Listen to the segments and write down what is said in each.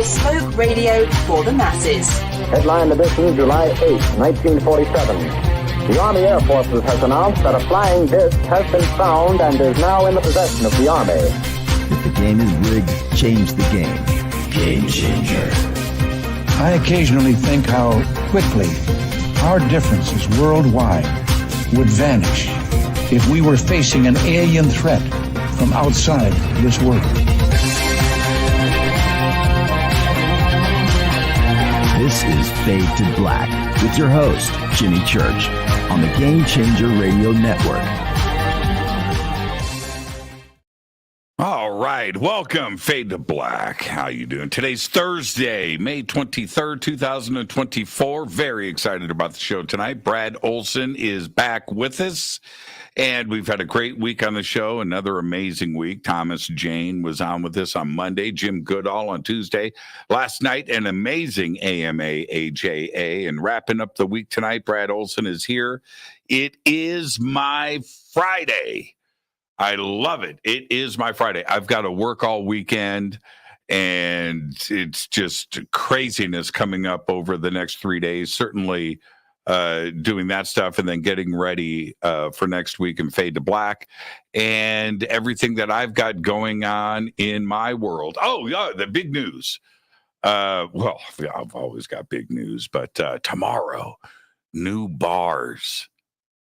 bespoke radio for the masses. Headline edition, July 8, 1947. The Army Air Forces has announced that a flying disc has been found and is now in the possession of the Army. If the game is rigged, change the game. Game changer. I occasionally think how quickly our differences worldwide would vanish if we were facing an alien threat from outside this world. This is Fade to Black with your host, Jimmy Church, on the Game Changer Radio Network. All right, welcome, Fade to Black. How you doing? Today's Thursday, May 23rd, 2024. Very excited about the show tonight. Brad Olsen is back with us, and we've had a great week on the show, another amazing week. Thomas Jane was on with us on Monday, Jim Goodall on Tuesday. Last night, an amazing AMA, AJA, and wrapping up the week tonight, Brad Olsen is here. It is my Friday. I love it. It is my Friday. I've got to work all weekend, and it's just craziness coming up over the next 3 days. Certainly doing that stuff and then getting ready for next week and Fade to Black and everything that I've got going on in my world. Oh, yeah, the big news. Well, I've always got big news, but tomorrow, new bars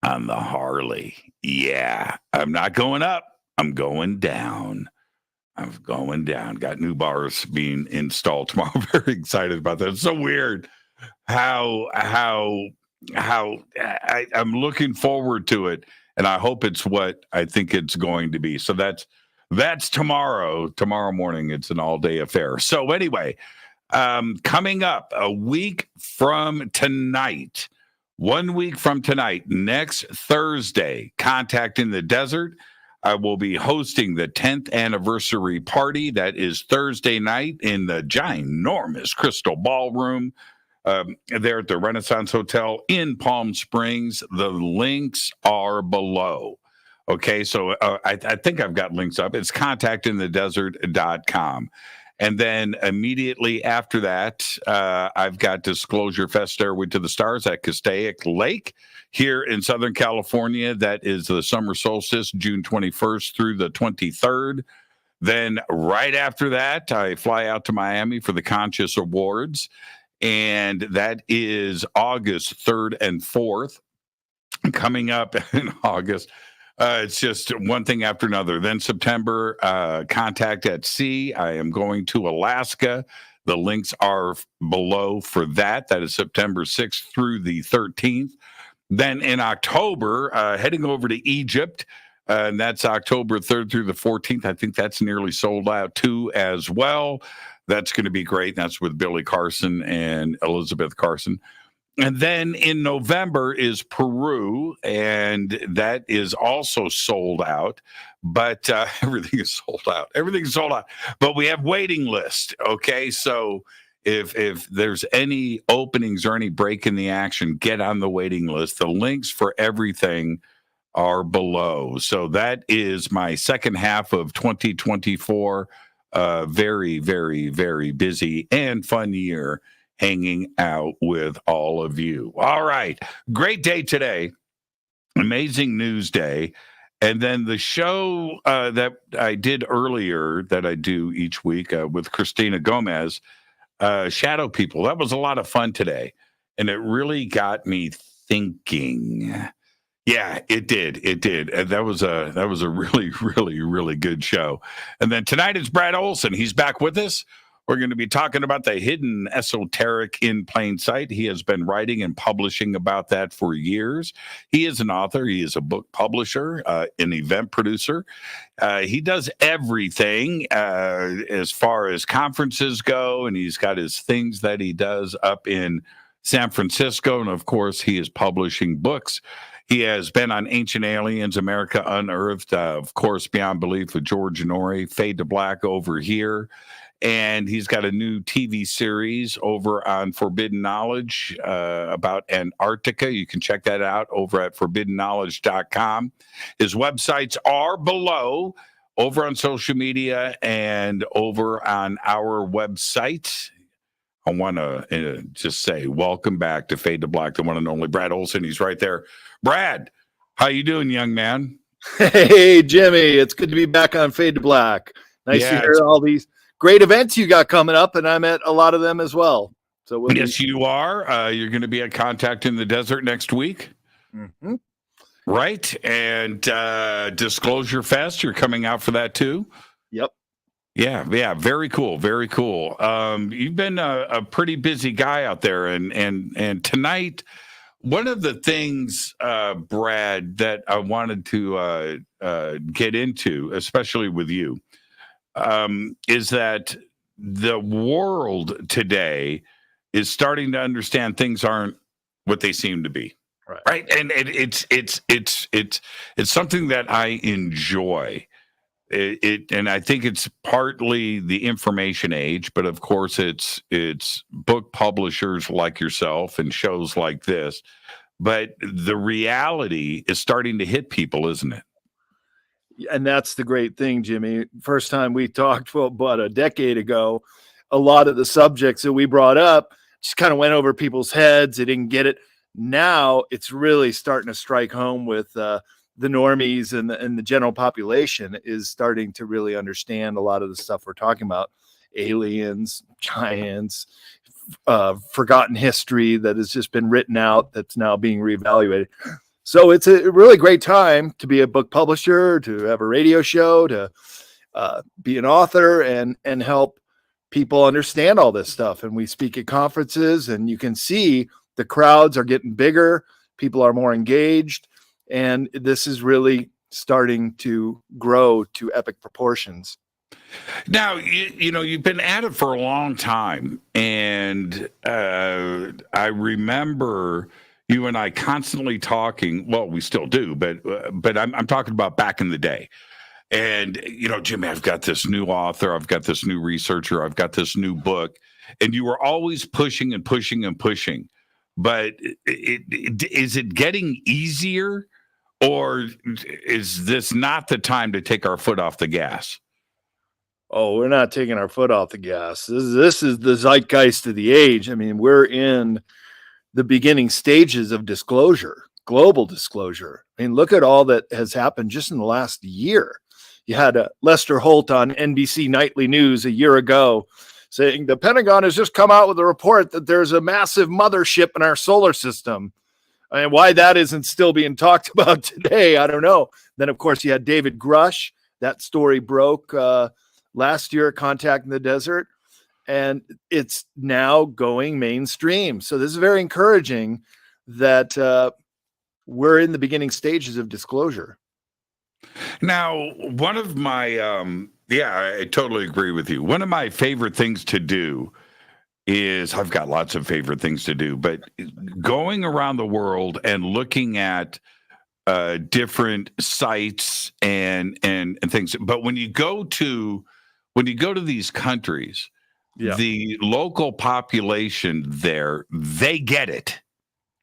on the Harley. Yeah, I'm not going up. I'm going down. I'm going down. Got new bars being installed tomorrow. Very excited about that. It's so weird how I'm looking forward to it, and I hope it's what I think it's going to be. So that's tomorrow. Tomorrow morning, it's an all-day affair. So anyway, coming up a week from tonight. 1 week from tonight, next Thursday, Contact in the Desert. I will be hosting the 10th anniversary party. That is Thursday night in the ginormous Crystal Ballroom there at the Renaissance Hotel in Palm Springs. The links are below. Okay, so I think I've got links up. It's contactinthedesert.com. And then immediately after that, I've got Disclosure Fest Stairway to the Stars at Castaic Lake here in Southern California. That is the summer solstice, June 21st through the 23rd. Then right after that, I fly out to Miami for the Conscious Awards. And that is August 3rd and 4th. Coming up in August. It's just one thing after another. Then September, Contact at Sea. I am going to Alaska. The links are below for that. That is September 6th through the 13th. Then in October, heading over to Egypt. And that's October 3rd through the 14th. I think that's nearly sold out too as well. That's going to be great. That's with Billy Carson and Elizabeth Carson. And then in November is Peru, and that is also sold out. But everything is sold out. Everything's sold out. But we have waiting list, okay? So if there's any openings or any break in the action, get on the waiting list. The links for everything are below. So that is my second half of 2024. Very, very, very busy and fun year. Hanging out with all of you. All right. Great day today. Amazing news day. And then the show that I did earlier that I do each week with Christina Gomez, Shadow People. That was a lot of fun today. And it really got me thinking. Yeah, it did. It did. And that was a really, really, really good show. And then tonight it's Brad Olsen. He's back with us. We're going to be talking about the hidden esoteric in plain sight. He has been writing and publishing about that for years. He is an author. He is a book publisher, an event producer. He does everything as far as conferences go, and he's got his things that he does up in San Francisco. And, of course, he is publishing books. He has been on Ancient Aliens, America Unearthed, of course, Beyond Belief with George Norrie, Fade to Black over here. And he's got a new TV series over on Forbidden Knowledge about Antarctica. You can check that out over at forbiddenknowledge.com. His websites are below. over on social media and over on our website. I want to just say welcome back to Fade to Black, the one and only Brad Olson. He's right there. Brad, how you doing, young man? Hey, Jimmy, it's good to be back on Fade to Black. Nice to hear all these great events you got coming up, and I'm at a lot of them as well. So yes, you are. You're going to be at Contact in the Desert next week. Mm-hmm. Right. And Disclosure Fest, you're coming out for that too? Yep. Yeah. Very cool. Very cool. You've been a pretty busy guy out there. And tonight, one of the things, Brad, that I wanted to get into, especially with you, is that the world today is starting to understand things aren't what they seem to be. Right. And it's something that I enjoy. And I think it's partly the information age, but of course it's book publishers like yourself and shows like this. But the reality is starting to hit people, isn't it? And that's the great thing, Jimmy. First time we talked, well, about a decade ago, a lot of the subjects that we brought up just kind of went over people's heads. They didn't get it. Now it's really starting to strike home with the normies and the general population is starting to really understand a lot of the stuff we're talking about. Aliens, giants, forgotten history that has just been written out that's now being reevaluated. So it's a really great time to be a book publisher, to have a radio show, to be an author and help people understand all this stuff. And we speak at conferences, and you can see the crowds are getting bigger. People are more engaged. And this is really starting to grow to epic proportions. Now, you know, you've been at it for a long time. And I remember you and I constantly talking. Well, we still do, but I'm talking about back in the day. And, you know, Jimmy, I've got this new author. I've got this new researcher. I've got this new book. And you were always pushing and pushing and pushing. But is it getting easier, or is this not the time to take our foot off the gas? Oh, we're not taking our foot off the gas. This is the zeitgeist of the age. I mean, we're in the beginning stages of disclosure, global disclosure. I mean, look at all that has happened just in the last year. You had Lester Holt on NBC Nightly News a year ago saying the Pentagon has just come out with a report that there's a massive mothership in our solar system. I mean, why that isn't still being talked about today, I don't know. Then, of course, you had David Grush. That story broke last year at Contact in the Desert, and it's now going mainstream. So this is very encouraging that we're in the beginning stages of disclosure. Now, one of my I totally agree with you. One of my favorite things to do is, I've got lots of favorite things to do, but going around the world and looking at different sites and things. But when you go to these countries, the local population there, they get it,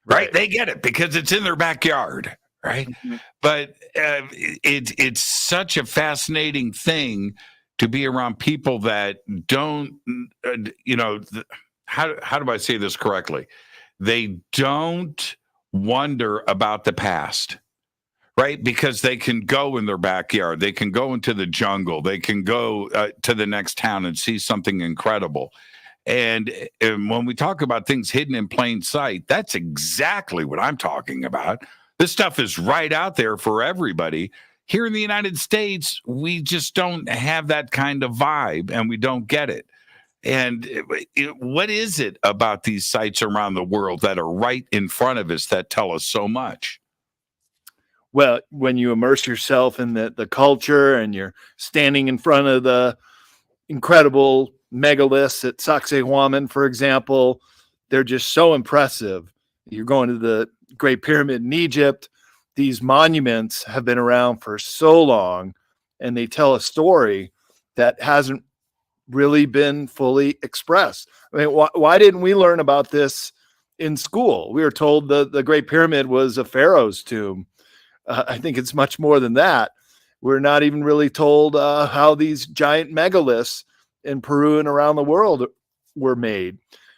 right? They get it because it's in their backyard. Right. Mm-hmm. But it's such a fascinating thing to be around people that don't, how do I say this correctly? They don't wonder about the past, right? Because they can go in their backyard. They can go into the jungle. They can go to the next town and see something incredible. And when we talk about things hidden in plain sight, that's exactly what I'm talking about. This stuff is right out there for everybody. Here in the United States, we just don't have that kind of vibe, and we don't get it. And what is it about these sites around the world that are right in front of us that tell us so much? Well, when you immerse yourself in the culture and you're standing in front of the incredible megaliths at Sacsayhuaman, for example, they're just so impressive. You're going to the Great Pyramid in Egypt. These monuments have been around for so long, and they tell a story that hasn't really been fully expressed. I mean, why didn't we learn about this in school? We were told the Great Pyramid was a pharaoh's tomb. I think it's much more than that. we're not even really told how these giant megaliths in Peru and around the world were made.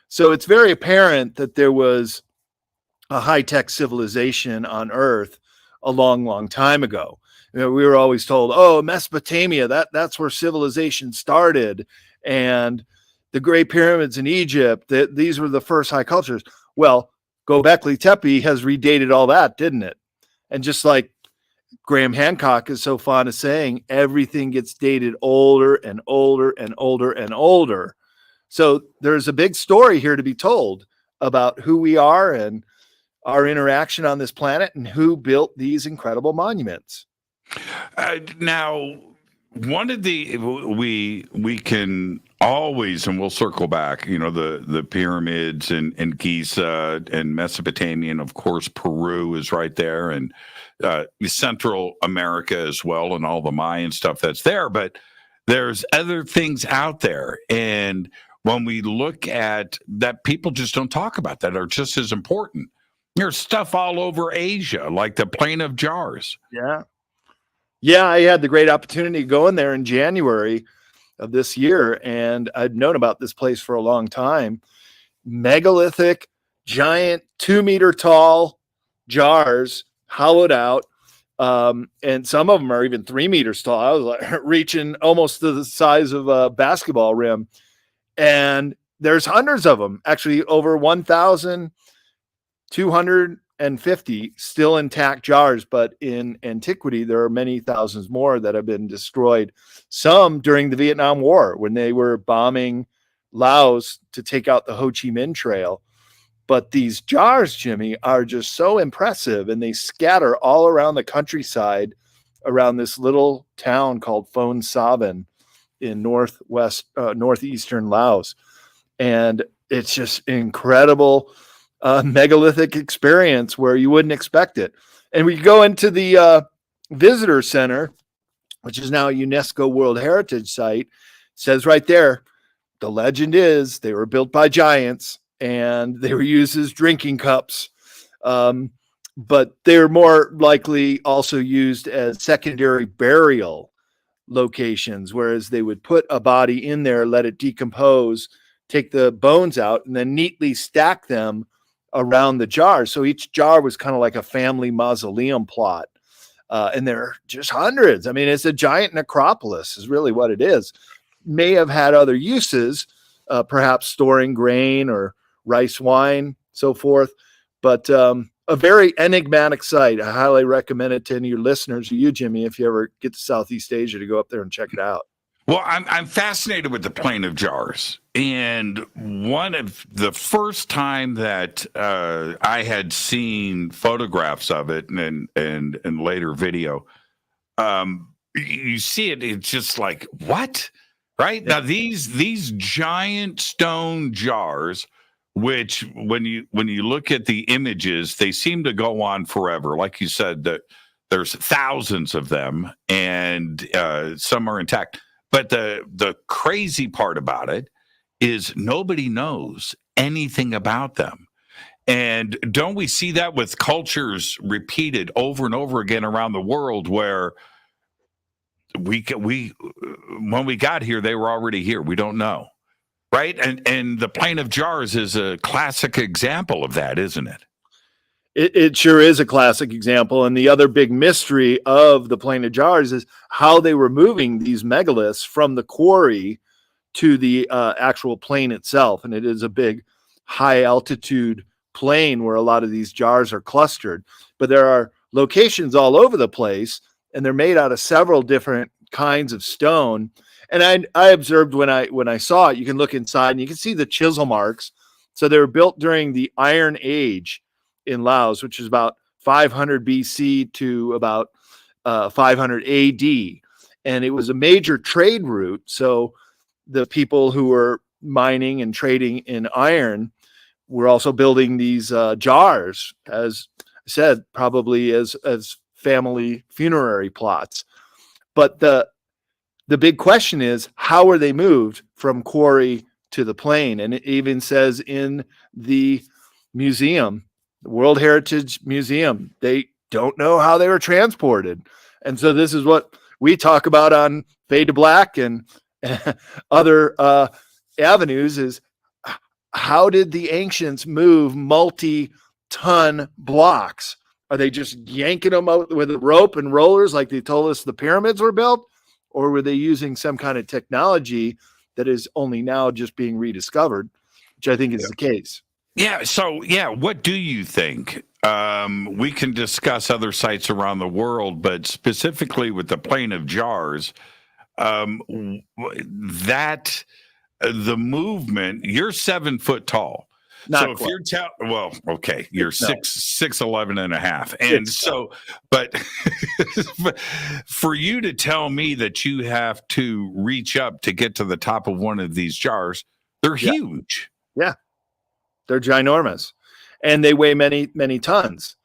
So it's very apparent that there was a high-tech civilization on Earth a long, long time ago. You know, we were always told, oh, Mesopotamia, that's where civilization started. And the Great Pyramids in Egypt, these were the first high cultures. Well, Göbekli Tepe has redated all that, didn't it? And just like Graham Hancock is so fond of saying, everything gets dated older and older and older and older. So there's a big story here to be told about who we are and our interaction on this planet and who built these incredible monuments. Now, one of the we can always, and we'll circle back, you know, the pyramids and Giza and Mesopotamia, and of course Peru is right there, and Central America as well, and all the Mayan stuff that's there. But there's other things out there, and when we look at that, people just don't talk about that, are just as important. There's stuff all over Asia, like the Plain of Jars. Yeah, I had the great opportunity to go in there in January of this year, and I'd known about this place for a long time. Megalithic, giant, 2-meter tall jars, hollowed out, and some of them are even 3 meters tall. I was like reaching almost to the size of a basketball rim, and there's hundreds of them, actually over 1,250 still intact jars, but in antiquity, there are many thousands more that have been destroyed. Some during the Vietnam War when they were bombing Laos to take out the Ho Chi Minh Trail. But these jars, Jimmy, are just so impressive, and they scatter all around the countryside around this little town called Phon Savin in northeastern Laos. And it's just incredible megalithic experience where you wouldn't expect it. And we go into the visitor center, which is now a UNESCO World Heritage Site. It says right there, the legend is they were built by giants and they were used as drinking cups. But they're more likely also used as secondary burial locations, whereas they would put a body in there, let it decompose, take the bones out, and then neatly stack them around the jar. So each jar was kind of like a family mausoleum plot. And there are just hundreds. I mean, it's a giant necropolis is really what it is. May have had other uses, perhaps storing grain or rice wine, so forth. But a very enigmatic site. I highly recommend it to any of your listeners, or you, Jimmy, if you ever get to Southeast Asia, to go up there and check it out. Well, I'm fascinated with the Plain of Jars, and one of the first time that I had seen photographs of it and later video, you see it, it's just like, what? Right? Yeah. Now these giant stone jars, which when you look at the images, they seem to go on forever. Like you said, that there's thousands of them, and some are intact. But the crazy part about it is nobody knows anything about them. And don't we see that with cultures repeated over and over again around the world, where we when we got here, they were already here. We don't know. Right. And the Plain of Jars is a classic example of that, isn't it? It sure is a classic example. And the other big mystery of the Plain of Jars is how they were moving these megaliths from the quarry to the actual plain itself. And it is a big high altitude plain where a lot of these jars are clustered. But there are locations all over the place, and they're made out of several different kinds of stone. And I observed when I saw it, you can look inside and you can see the chisel marks. So they were built during the Iron Age in Laos, which is about 500 BC to about 500 AD. And it was a major trade route. So the people who were mining and trading in iron were also building these jars, as I said, probably as family funerary plots. But the big question is, how were they moved from quarry to the plain? And it even says in the museum, the World Heritage Museum, they don't know how they were transported. And so this is what we talk about on Fade to Black and other avenues is how did the ancients move multi-ton blocks? Are they just yanking them out with a rope and rollers like they told us the pyramids were built? Or were they using some kind of technology that is only now just being rediscovered, which I think is the case? Yeah. So, what do you think? We can discuss other sites around the world, but specifically with the Plain of Jars, the movement, you're 7 foot tall. Not so if you're okay, you're 6'11" and a half. And so, but for you to tell me that you have to reach up to get to the top of one of these jars, they're huge. Yeah. They're ginormous, and they weigh many, many tons.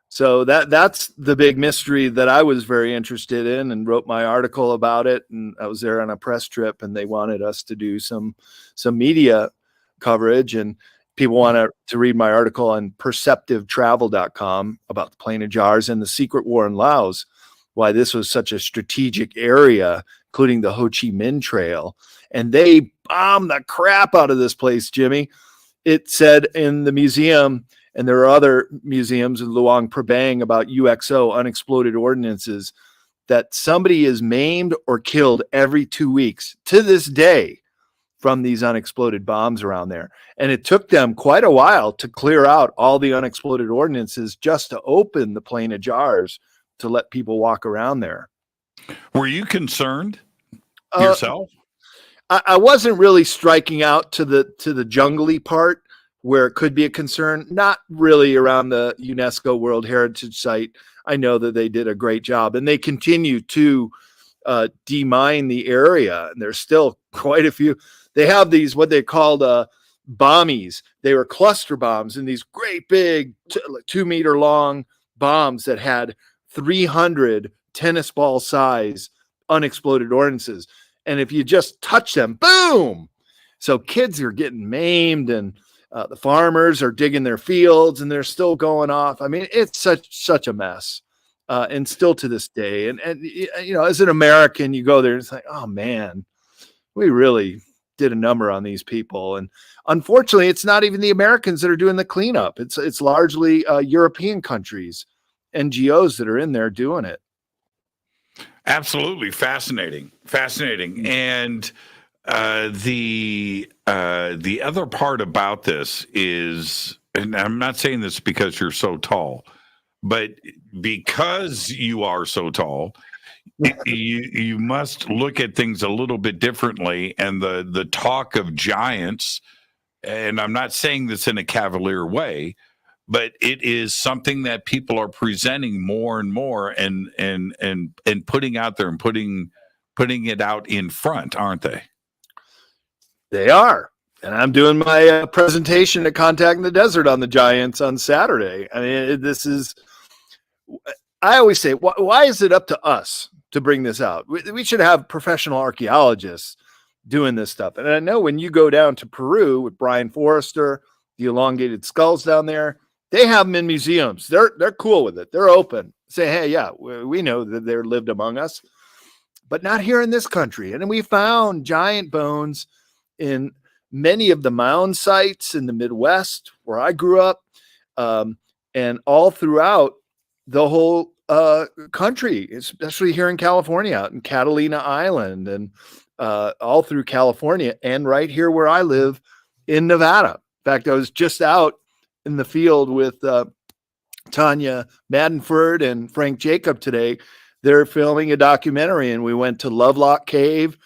So that's the big mystery that I was very interested in and wrote my article about it. And I was there on a press trip, and they wanted us to do some media coverage, and people want to read my article on perceptivetravel.com about the Plain of Jars and the secret war in Laos, why this was such a strategic area, including the Ho Chi Minh Trail. And they bombed the crap out of this place, Jimmy. It said in the museum, and there are other museums in Luang Prabang about UXO, unexploded ordnances, that somebody is maimed or killed every 2 weeks to this day from these unexploded bombs around there. And it took them quite a while to clear out all the unexploded ordnances just to open the Plain of Jars to let people walk around there. Were you concerned yourself? I wasn't really striking out to the jungly part where it could be a concern, not really around the UNESCO World Heritage Site. I know that they did a great job, and they continue to demine the area. And there's still quite a few. They have these, what they called bommies. They were cluster bombs, and these great big 2 meter long bombs that had 300 tennis ball size unexploded ordnances. And if you just touch them, boom. So kids are getting maimed, and the farmers are digging their fields, and they're still going off. I mean, it's such a mess. And still to this day. And, you know, as an American, you go there and it's like, oh man, we really did a number on these people. And unfortunately, it's not even the Americans that are doing the cleanup. It's largely European countries, NGOs that are in there doing it. Absolutely. Fascinating. And the other part about this is, and I'm not saying this because you're so tall, but because you are so tall, you must look at things a little bit differently. And the talk of giants, and I'm not saying this in a cavalier way, but it is something that people are presenting more and more and putting out there and putting it out in front, aren't they? They are. And I'm doing my presentation at Contact in the Desert on the giants on Saturday. I mean, I always say, why is it up to us to bring this out? We should have professional archaeologists doing this stuff. And I know when you go down to Peru with Brian Forrester, the elongated skulls down there, they have them in museums. They're cool with it. They're open. Say, hey, yeah, we know that they lived among us, but not here in this country. And we found giant bones in many of the mound sites in the Midwest where I grew up, and all throughout the whole country, especially here in California, out in Catalina Island, and all through California, and right here where I live in Nevada. In fact, I was just out in the field with Tanya Madenford and Frank Jacob today. They're filming a documentary, and we went to Lovelock Cave,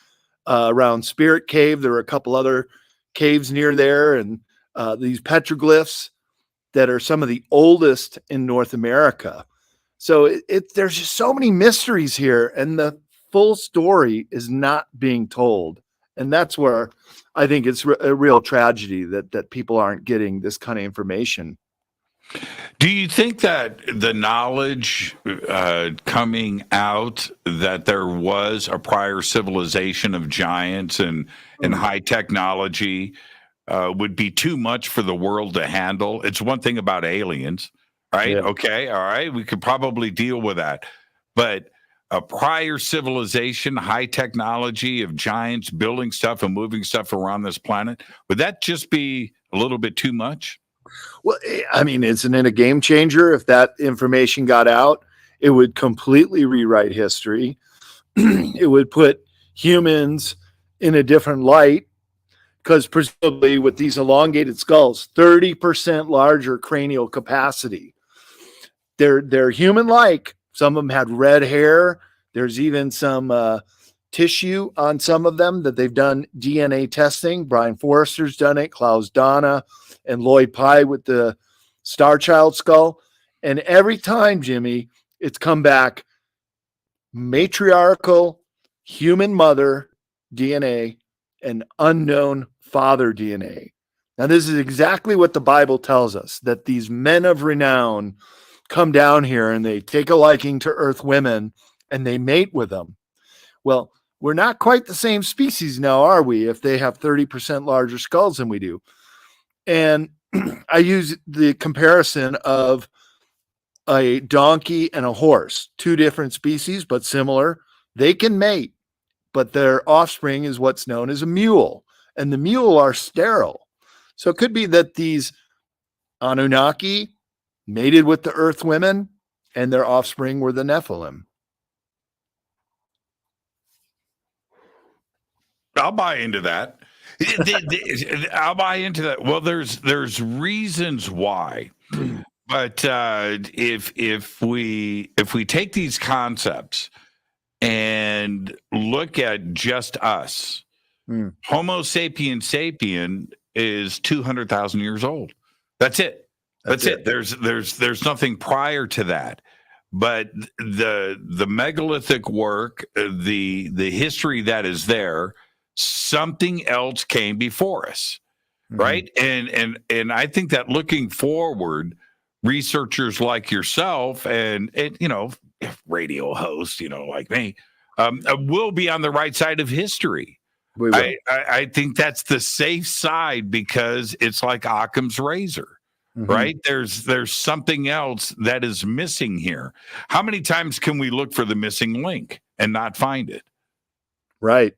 around Spirit Cave. There were a couple other caves near there, and these petroglyphs that are some of the oldest in North America. So there's just so many mysteries here, and the full story is not being told. And that's where I think it's a real tragedy that people aren't getting this kind of information. Do you think that the knowledge coming out that there was a prior civilization of giants and high technology would be too much for the world to handle? It's one thing about aliens, right? Yeah. Okay, all right, we could probably deal with that. But a prior civilization, high technology of giants building stuff and moving stuff around this planet, would that just be a little bit too much? Well, I mean, isn't it a game changer? If that information got out, it would completely rewrite history. It would put humans in a different light, because presumably with these elongated skulls, 30% larger cranial capacity. They're human-like. Some of them had red hair. There's even some tissue on some of them that they've done DNA testing. Brian Forrester's done it, Klaus Donna, and Lloyd Pye with the Star Child skull. And every time, Jimmy, it's come back matriarchal human mother DNA and unknown father DNA. Now, this is exactly what the Bible tells us, that these men of renown come down here and they take a liking to earth women and they mate with them. Well, we're not quite the same species now, are we? If they have 30% larger skulls than we do. And I use the comparison of a donkey and a horse, two different species, but similar. They can mate, but their offspring is what's known as a mule, and the mule are sterile. So it could be that these Anunnaki mated with the earth women and their offspring were the Nephilim. I'll buy into that. I'll buy into that. Well, there's reasons why, but if we take these concepts and look at just us, Homo sapien sapien is 200,000 years old. That's it. That's it. There's nothing prior to that. But the megalithic work, the history that is there, something else came before us, right? And I think that looking forward, researchers like yourself and you know, radio hosts, you know, like me, will be on the right side of history. I think that's the safe side, because it's like Occam's razor. Right? There's something else that is missing here. How many times can we look for the missing link and not find it? Right.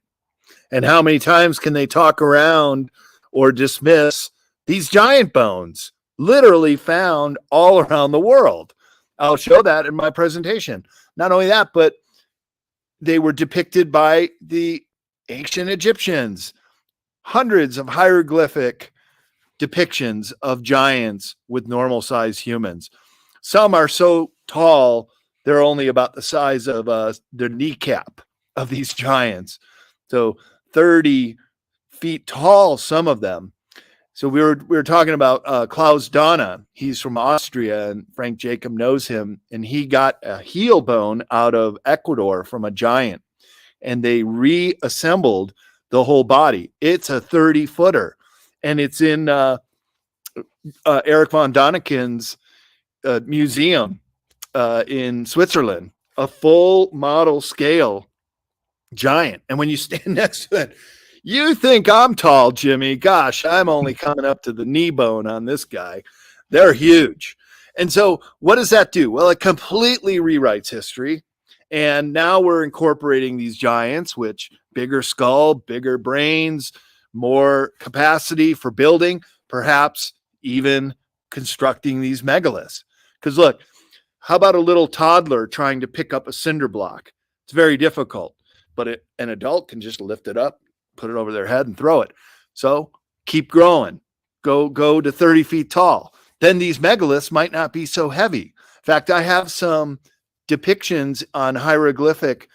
And how many times can they talk around or dismiss these giant bones literally found all around the world? I'll show that in my presentation. Not only that, but they were depicted by the ancient Egyptians, hundreds of hieroglyphic depictions of giants with normal size humans. Some are so tall, they're only about the size of the kneecap of these giants. So 30 feet tall, some of them. So we were talking about Klaus Donna. He's from Austria, and Frank Jacob knows him. And he got a heel bone out of Ecuador from a giant, and they reassembled the whole body. It's a 30-footer. And it's in Eric von Daniken's museum in Switzerland, a full model scale giant. And when you stand next to it, you think I'm tall, Jimmy. Gosh, I'm only coming up to the knee bone on this guy. They're huge. And so what does that do? Well, it completely rewrites history. And now we're incorporating these giants, which bigger skull, bigger brains, more capacity for building, perhaps even constructing these megaliths. Because look, how about a little toddler trying to pick up a cinder block? It's very difficult, but an adult can just lift it up, put it over their head and throw it. So keep growing, go to 30 feet tall. Then these megaliths might not be so heavy. In fact, I have some depictions on hieroglyphic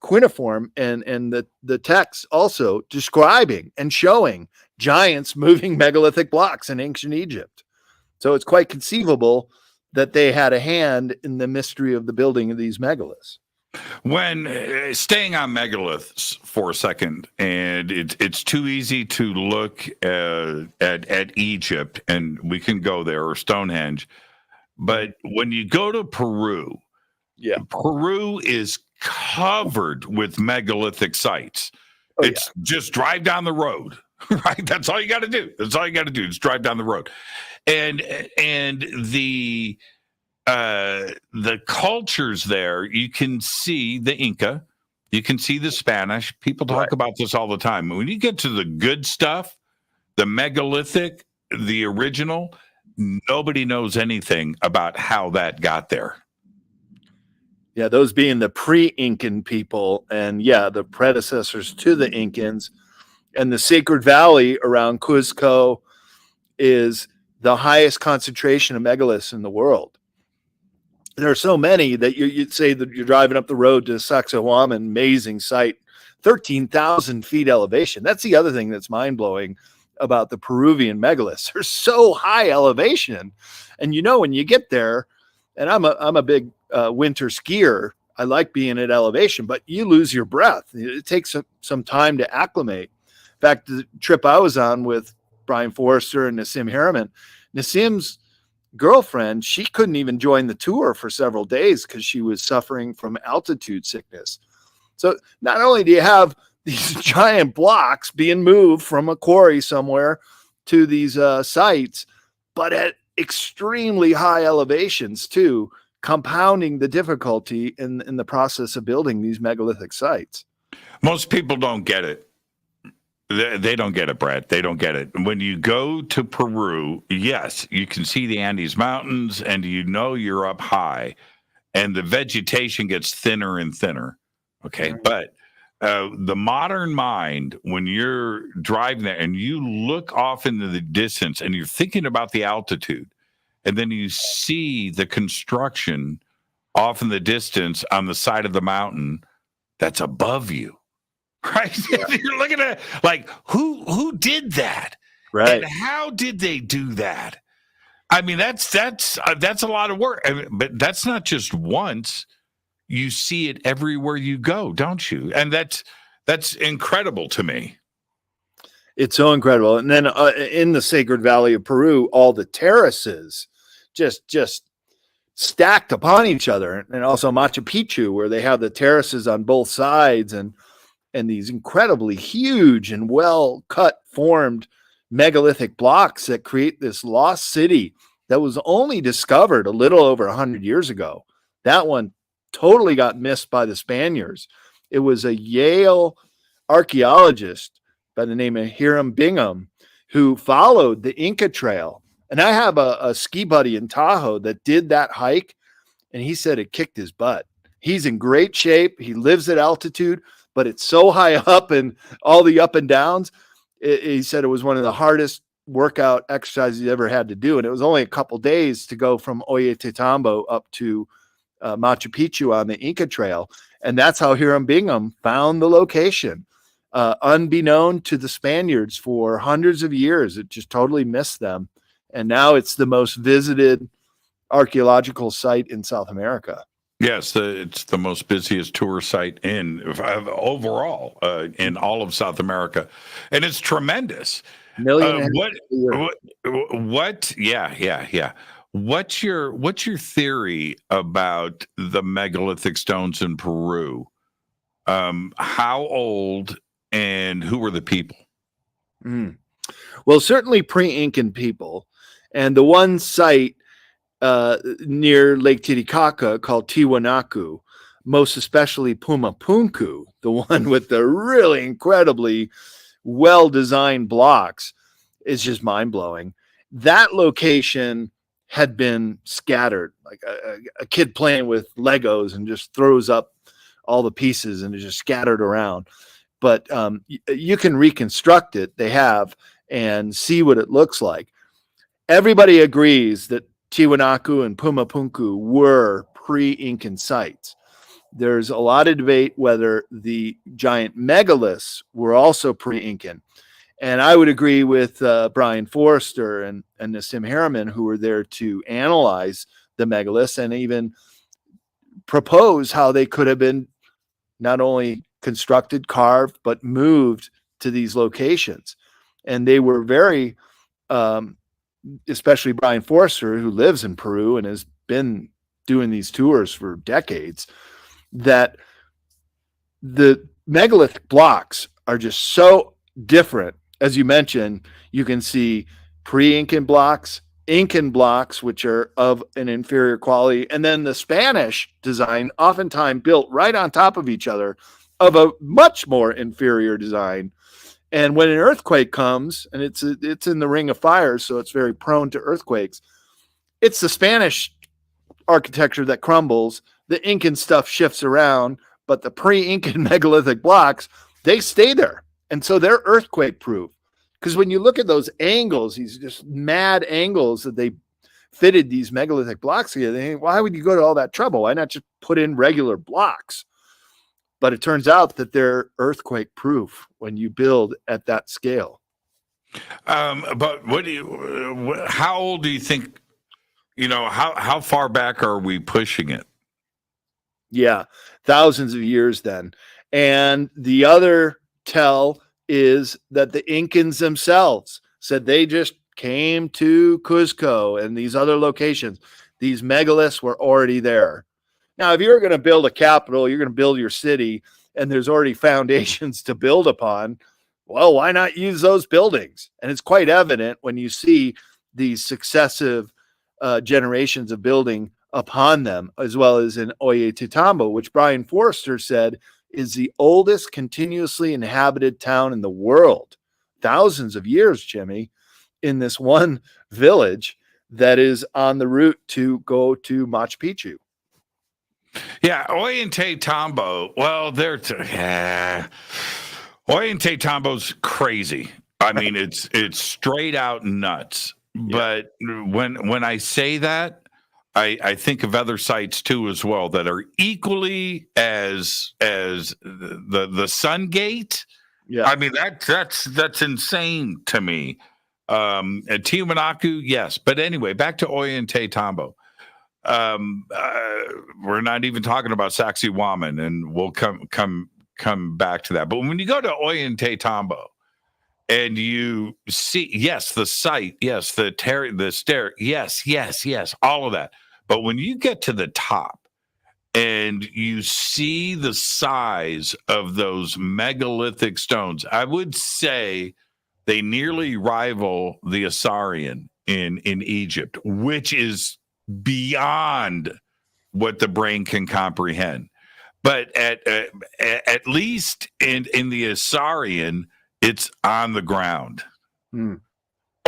cuneiform and the text also describing and showing giants moving megalithic blocks in ancient Egypt. So it's quite conceivable that they had a hand in the mystery of the building of these megaliths. When staying on megaliths for a second, and it's too easy to look at Egypt, and we can go there, or Stonehenge, but when you go to Peru, Peru is covered with megalithic sites. It's just drive down the road, right? That's all you got to do. That's all you got to do is drive down the road. And the the cultures there, you can see the Inca, you can see the Spanish. People talk about this all the time. When you get to the good stuff, the megalithic, the original, nobody knows anything about how that got there. Yeah, those being the pre-Incan people, and the predecessors to the Incans. And the Sacred Valley around Cuzco is the highest concentration of megaliths in the world. There are so many that you'd say that you're driving up the road to Sacsayhuaman, amazing site, 13,000 feet elevation. That's the other thing that's mind-blowing about the Peruvian megaliths. They're so high elevation. And when you get there, and I'm a big winter skier, I like being at elevation, but you lose your breath. It takes some time to acclimate. In fact, the trip I was on with Brian Forrester and Nassim Harriman, Nassim's girlfriend, she couldn't even join the tour for several days because she was suffering from altitude sickness. So not only do you have these giant blocks being moved from a quarry somewhere to these sites, but at extremely high elevations too, compounding the difficulty in the process of building these megalithic sites. Most people don't get it. They don't get it, Brad. They don't get it. When you go to Peru, yes, you can see the Andes Mountains and you're up high and the vegetation gets thinner and thinner. Okay. But the modern mind, when you're driving there and you look off into the distance and you're thinking about the altitude, and then you see the construction off in the distance on the side of the mountain that's above you. Right? Yeah. You're looking at like who did that? Right. And how did they do that? I mean, that's a lot of work. But that's not just once. You see it everywhere you go, don't you? And that's incredible to me. It's so incredible. And then in the Sacred Valley of Peru, all the terraces just stacked upon each other. And also Machu Picchu, where they have the terraces on both sides and these incredibly huge and well-cut formed megalithic blocks that create this lost city that was only discovered a little over 100 years ago. That one totally got missed by the Spaniards. It was a Yale archaeologist by the name of Hiram Bingham who followed the Inca Trail. And I have a ski buddy in Tahoe that did that hike, and he said it kicked his butt. He's in great shape. He lives at altitude, but it's so high up and all the up and downs. He said it was one of the hardest workout exercises he ever had to do. And it was only a couple days to go from Ollantaytambo up to Machu Picchu on the Inca Trail. And that's how Hiram Bingham found the location, unbeknown to the Spaniards for hundreds of years. It just totally missed them. And now it's the most visited archaeological site in South America. Yes, it's the most busiest tour site in overall in all of South America, and it's tremendous. What? Yeah. What's your theory about the megalithic stones in Peru? How old and who were the people? Well, certainly pre-Incan people, and the one site near Lake Titicaca called Tiwanaku, most especially Pumapunku, the one with the really incredibly well-designed blocks, is just mind-blowing. That location had been scattered, like a kid playing with Legos and just throws up all the pieces and it's just scattered around. But you can reconstruct it, they have, and see what it looks like. Everybody agrees that Tiwanaku and Pumapunku were pre-Incan sites. There's a lot of debate whether the giant megaliths were also pre-Incan. And I would agree with Brian Forrester and Nassim Harriman, who were there to analyze the megaliths and even propose how they could have been not only constructed, carved, but moved to these locations. And they were very, especially Brian Forrester, who lives in Peru and has been doing these tours for decades, that the megalithic blocks are just so different. As you mentioned, you can see pre-Incan blocks Incan blocks, which are of an inferior quality, and then the Spanish design, oftentimes built right on top of each other, of a much more inferior design. And when an earthquake comes, and it's in the Ring of Fire, so it's very prone to earthquakes, it's the Spanish architecture that crumbles. The Incan stuff shifts around, but the pre-Incan megalithic blocks, they stay there. And so they're earthquake proof. Because when you look at those angles, these just mad angles that they fitted these megalithic blocks together, they think, why would you go to all that trouble? Why not just put in regular blocks? But it turns out that they're earthquake proof when you build at that scale. But how old do you think, how far back are we pushing it? Yeah, thousands of years then. And the other tell is that the Incans themselves said they just came to Cuzco and these other locations. These megaliths were already there. Now, if you're going to build a capital, you're going to build your city, and there's already foundations to build upon, well, why not use those buildings? And it's quite evident when you see these successive generations of building upon them, as well as in Ollantaytambo, which Brian Forrester said is the oldest continuously inhabited town in the world. Thousands of years, Jimmy, in this one village that is on the route to go to Machu Picchu. Yeah, Ollantaytambo. Well, Ollantaytambo's crazy. I mean, it's straight out nuts. Yeah. But when I say that, I think of other sites too as well that are equally as the Sun Gate. Yeah, I mean that's insane to me. And Tiwanaku, yes, but anyway, back to Ollantaytambo. We're not even talking about Sacsayhuaman, and we'll come back to that. But when you go to Ollantaytambo and you see, yes, the site, yes, the stair, yes, all of that. But when you get to the top and you see the size of those megalithic stones, I would say they nearly rival the Assyrian in Egypt, which is beyond what the brain can comprehend. But at least in the Assyrian, it's on the ground.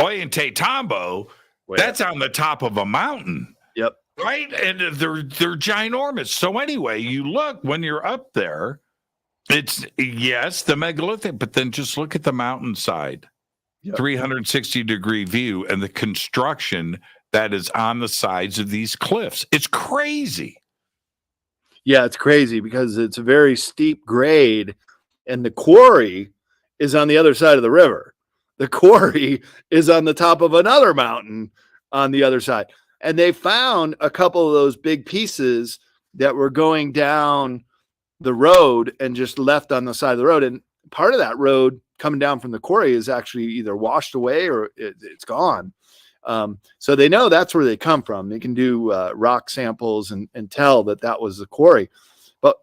Ollantaytambo, that's on the top of a mountain. Yep. Right? And they're ginormous. So anyway, you look when you're up there, it's, yes, the megalithic, but then just look at the mountainside, 360-degree view, and the construction that is on the sides of these cliffs. It's crazy. Yeah, it's crazy because it's a very steep grade, and the quarry is on the other side of the river. The quarry is on the top of another mountain on the other side. And they found a couple of those big pieces that were going down the road and just left on the side of the road. And part of that road coming down from the quarry is actually either washed away or it's gone. So they know that's where they come from. They can do rock samples and tell that was the quarry. But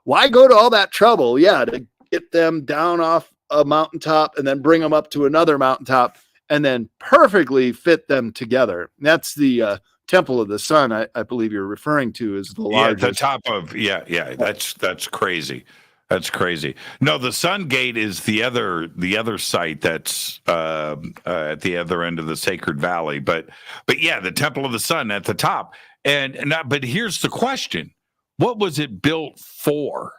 why go to all that trouble? Yeah, to get them down off a mountaintop and then bring them up to another mountaintop and then perfectly fit them together. That's the Temple of the Sun, I believe you're referring to, is the largest. Yeah, the top of, that's crazy. That's crazy. No, the Sun Gate is the other site that's at the other end of the Sacred Valley. But yeah, the Temple of the Sun at the top. But here's the question: what was it built for?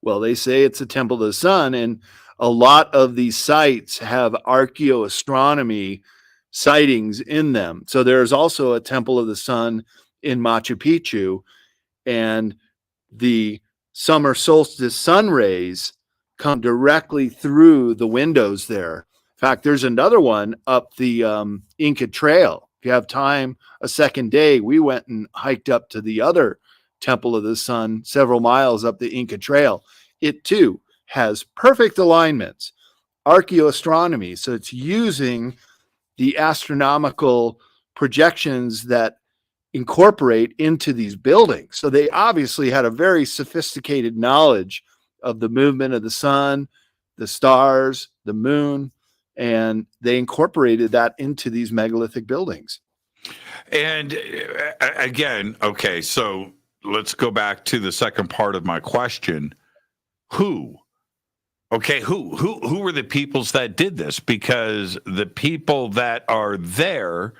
Well, they say it's a Temple of the Sun, and a lot of these sites have archaeoastronomy sightings in them. So there's also a Temple of the Sun in Machu Picchu, and the summer solstice sun rays come directly through the windows there. In fact, there's another one up the Inca Trail. If you have time, a second day, we went and hiked up to the other Temple of the Sun, several miles up the Inca Trail. It too has perfect alignments, archaeoastronomy. So it's using the astronomical projections that incorporate into these buildings. So they obviously had a very sophisticated knowledge of the movement of the sun, the stars, the moon. and they incorporated that into these megalithic buildings. And again, okay, so let's go back to the second part of my question. Who? Okay, who were the peoples that did this? Because the people that are there,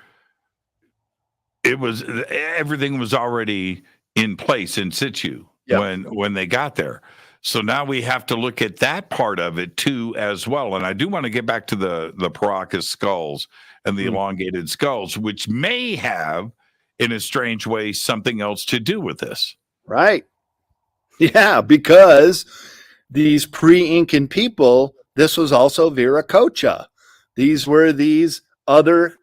everything was already in place in situ when they got there. So now we have to look at that part of it too as well. And I do want to get back to the Paracas skulls and the elongated skulls, which may have, in a strange way, something else to do with this. Right. Yeah, because these pre-Incan people, this was also Viracocha. These were these other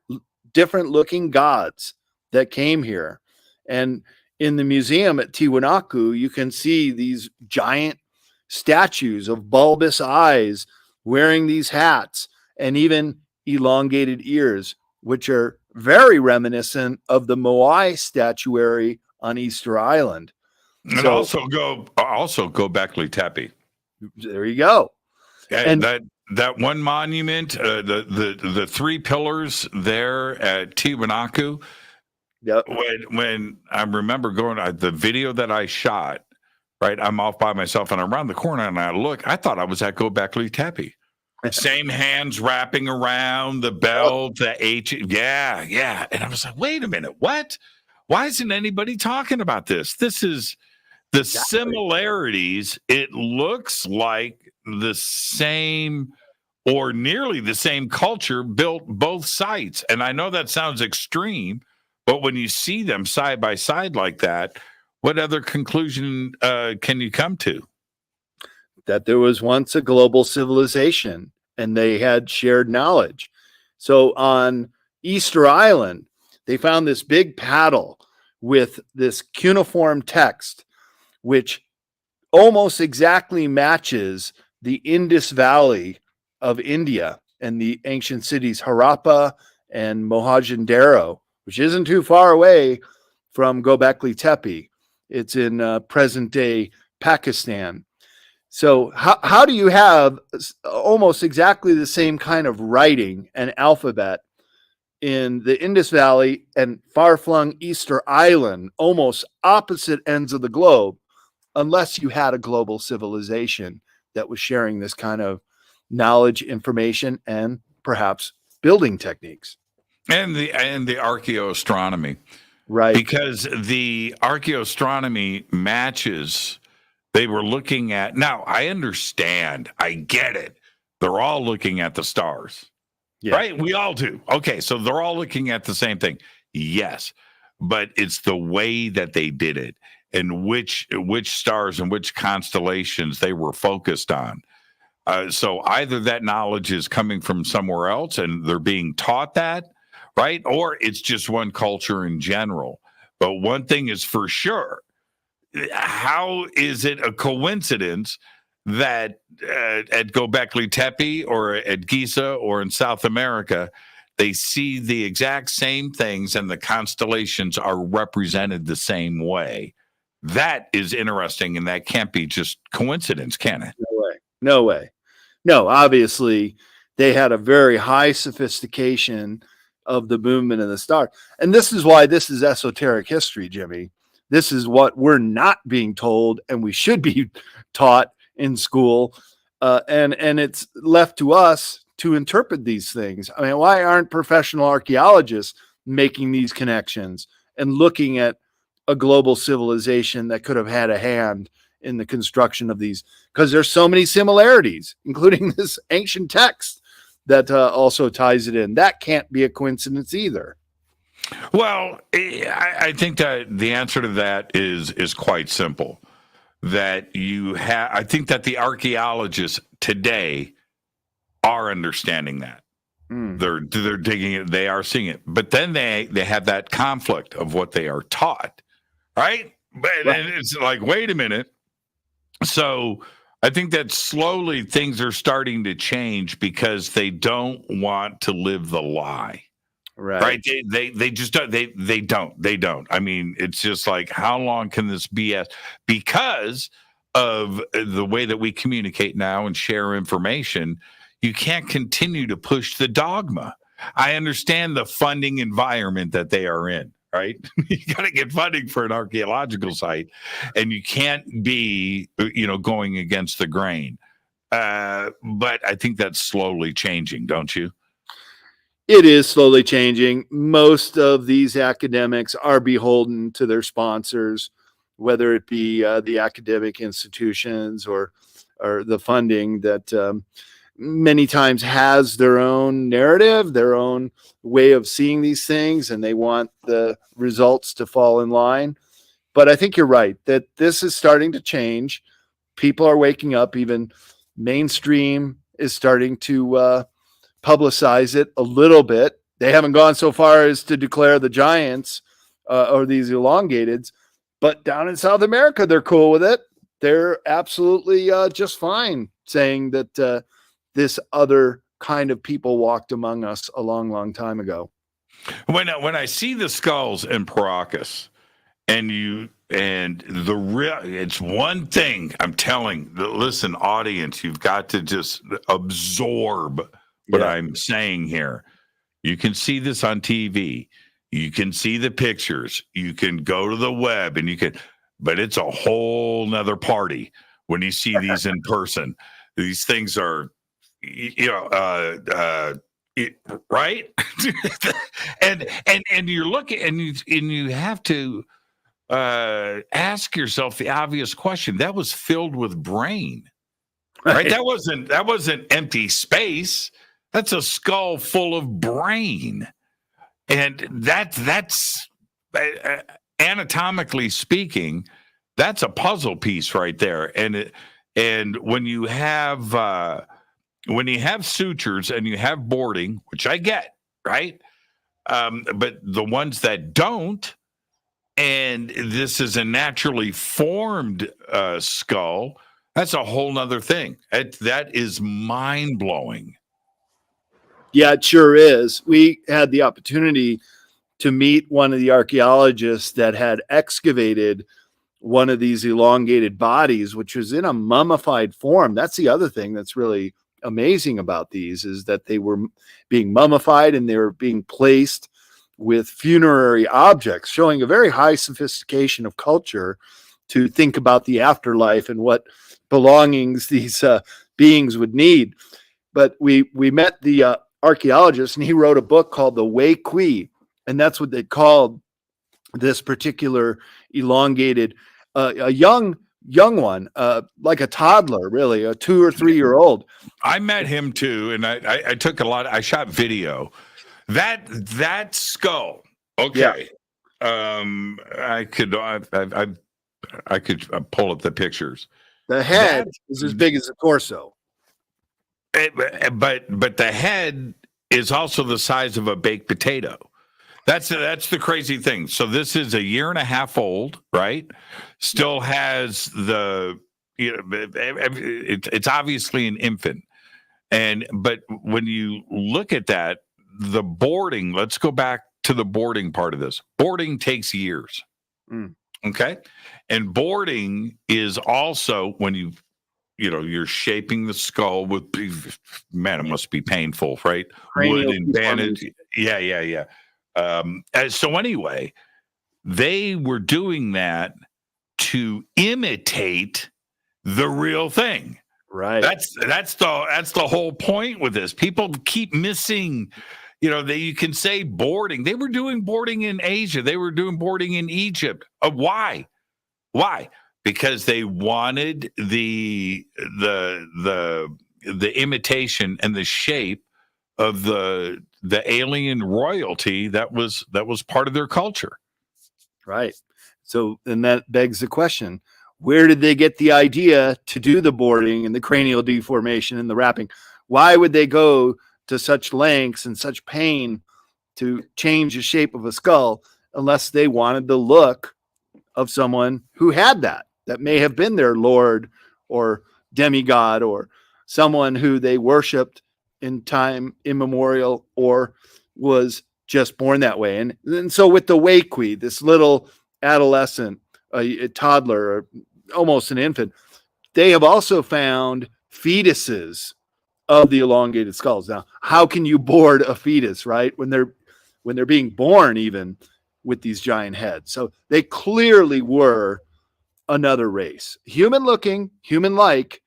different looking gods that came here. And in the museum at Tiwanaku, you can see these giant statues of bulbous eyes wearing these hats and even elongated ears, which are very reminiscent of the Moai statuary on Easter Island. And So, also Göbekli Tepe. There you go. And that one monument, the three pillars there at Tiwanaku. Yep. When I remember going, the video that I shot, right? I'm off by myself and I'm around the corner and I look. I thought I was at Göbekli Tepe. Same hands wrapping around the belt, the H. Yeah. And I was like, wait a minute, what? Why isn't anybody talking about this? This is the similarities. It looks like the same or nearly the same culture built both sites. And I know that sounds extreme, but when you see them side by side like that, what other conclusion can you come to? That there was once a global civilization and they had shared knowledge. So on Easter Island, they found this big paddle with this cuneiform text, which almost exactly matches the Indus Valley of India and the ancient cities Harappa and Mohenjo-daro, which isn't too far away from Göbekli Tepe. It's in present-day Pakistan. So how do you have almost exactly the same kind of writing and alphabet in the Indus Valley and far-flung Easter Island, almost opposite ends of the globe, unless you had a global civilization that was sharing this kind of knowledge, information, and perhaps building techniques? And the archaeoastronomy. Right. Because the archaeoastronomy matches, they were looking at, now I understand, I get it. They're all looking at the stars, right? We all do. Okay, so they're all looking at the same thing. Yes, but it's the way that they did it and which stars and which constellations they were focused on. So either that knowledge is coming from somewhere else and they're being taught that, right? Or it's just one culture in general. But one thing is for sure, how is it a coincidence that at Göbekli Tepe or at Giza or in South America, they see the exact same things and the constellations are represented the same way? That is interesting, and that can't be just coincidence, can it? No way. No, obviously, they had a very high sophistication of the movement of the star. And this is why this is esoteric history, Jimmy. This is what we're not being told, and we should be taught in school. And it's left to us to interpret these things. I mean, why aren't professional archaeologists making these connections and looking at a global civilization that could have had a hand in the construction of these? Because there's so many similarities, including this ancient text that also ties it in. That can't be a coincidence either. Well, I think that the answer to that is quite simple. That I think that the archaeologists today are understanding that. They're digging it, they are seeing it. But then they have that conflict of what they are taught, right? And it's like, wait a minute. So I think that slowly things are starting to change because they don't want to live the lie. Right. They just don't. They don't. I mean, it's just like, how long can this BS? Because of the way that we communicate now and share information, you can't continue to push the dogma. I understand the funding environment that they are in, right? You got to get funding for an archaeological site, and you can't be, going against the grain. But I think that's slowly changing, don't you? It is slowly changing. Most of these academics are beholden to their sponsors, whether it be the academic institutions or the funding that many times has their own narrative, their own way of seeing these things, and they want the results to fall in line. But I think you're right that this is starting to change. People are waking up. Even mainstream is starting to publicize it a little bit. They haven't gone so far as to declare the giants or these elongateds, but down in South America, they're cool with it. They're absolutely just fine saying that this other kind of people walked among us a long, long time ago. When I see the skulls in Paracas, it's one thing I'm telling. Listen, audience, you've got to just absorb what I'm saying here. You can see this on TV. You can see the pictures. You can go to the web but it's a whole nother party when you see these in person. These things are, right? and you're looking and you have to ask yourself the obvious question. That was filled with brain, right? That wasn't empty space. That's a skull full of brain. And that's anatomically speaking, that's a puzzle piece right there. And when you have sutures and you have boarding, which I get, right? But the ones that don't, and this is a naturally formed skull, that's a whole nother thing. That is mind-blowing. Yeah, it sure is. We had the opportunity to meet one of the archaeologists that had excavated one of these elongated bodies, which was in a mummified form. That's the other thing that's really amazing about these, is that they were being mummified and they were being placed with funerary objects, showing a very high sophistication of culture to think about the afterlife and what belongings these beings would need. But we met the archaeologist, and he wrote a book called The Way Kui, and that's what they called this particular elongated, a young one, like a toddler, really, a 2 or 3 year old. I met him too, and I took I shot video. That skull, okay. Yeah. I could pull up the pictures. The head is as big as the torso. But the head is also the size of a baked potato. That's the crazy thing. So this is 1.5 years old, right? Still has it's obviously an infant. But when you look at that, the boarding, let's go back to the boarding part of this. Boarding takes years. Okay. And boarding is also when you're shaping the skull with, man, it must be painful, right? Wood and bandage. Yeah. So anyway, they were doing that to imitate the real thing. Right. That's the whole point with this. People keep missing, you can say boarding. They were doing boarding in Asia. They were doing boarding in Egypt. Why? Because they wanted the imitation and the shape of the alien royalty that was part of their culture. Right. So then that begs the question, where did they get the idea to do the boarding and the cranial deformation and the wrapping? Why would they go to such lengths and such pain to change the shape of a skull unless they wanted the look of someone who had that may have been their lord or demigod or someone who they worshiped in time immemorial or was just born that way? And so with the Wakui, this little adolescent, a toddler, or almost an infant, they have also found fetuses of the elongated skulls. Now, how can you board a fetus, right? When they're being born, even with these giant heads. So they clearly were another race, human looking, human like,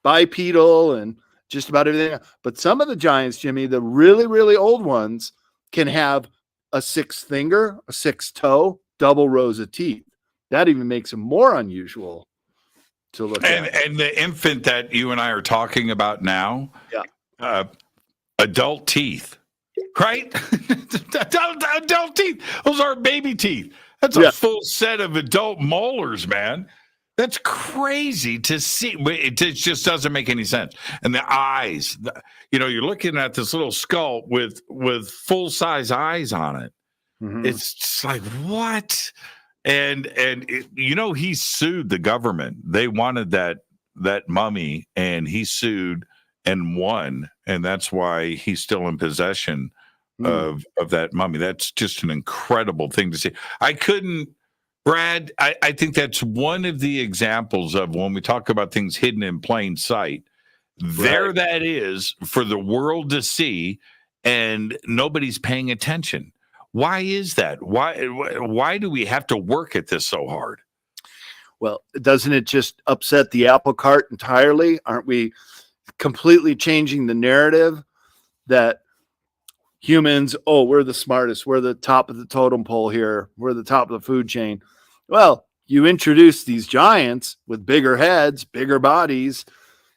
bipedal, and just about everything. But some of the giants, Jimmy, the really, really old ones, can have a sixth finger, a sixth toe, double rows of teeth. That even makes them more unusual to look at. And the infant that you and I are talking about now, adult teeth, right? adult teeth. Those are baby teeth. That's a full set of adult molars, man. That's crazy to see. It just doesn't make any sense. And the eyes, you're looking at this little skull with full size eyes on it. Mm-hmm. It's just like, what? And he sued the government. They wanted that mummy, and he sued and won, and that's why he's still in possession of that mummy. That's just an incredible thing to see. Brad, I think that's one of the examples of when we talk about things hidden in plain sight. There that is for the world to see, and nobody's paying attention. Why is that? Why do we have to work at this so hard? Well, doesn't it just upset the apple cart entirely? Aren't we completely changing the narrative that humans, we're the smartest, we're the top of the totem pole here, we're the top of the food chain? Well, you introduce these giants with bigger heads, bigger bodies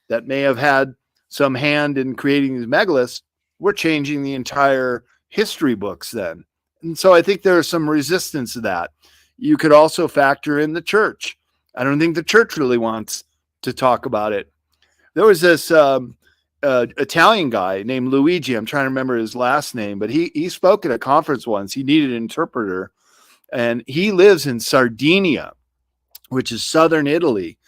that may have had some hand in creating these megaliths. We're changing the entire history books then. And so I think there's some resistance to that. You could also factor in the church. I don't think the church really wants to talk about it. There was this Italian guy named Luigi. I'm trying to remember his last name, but he spoke at a conference once. He needed an interpreter, and he lives in Sardinia, which is southern Italy.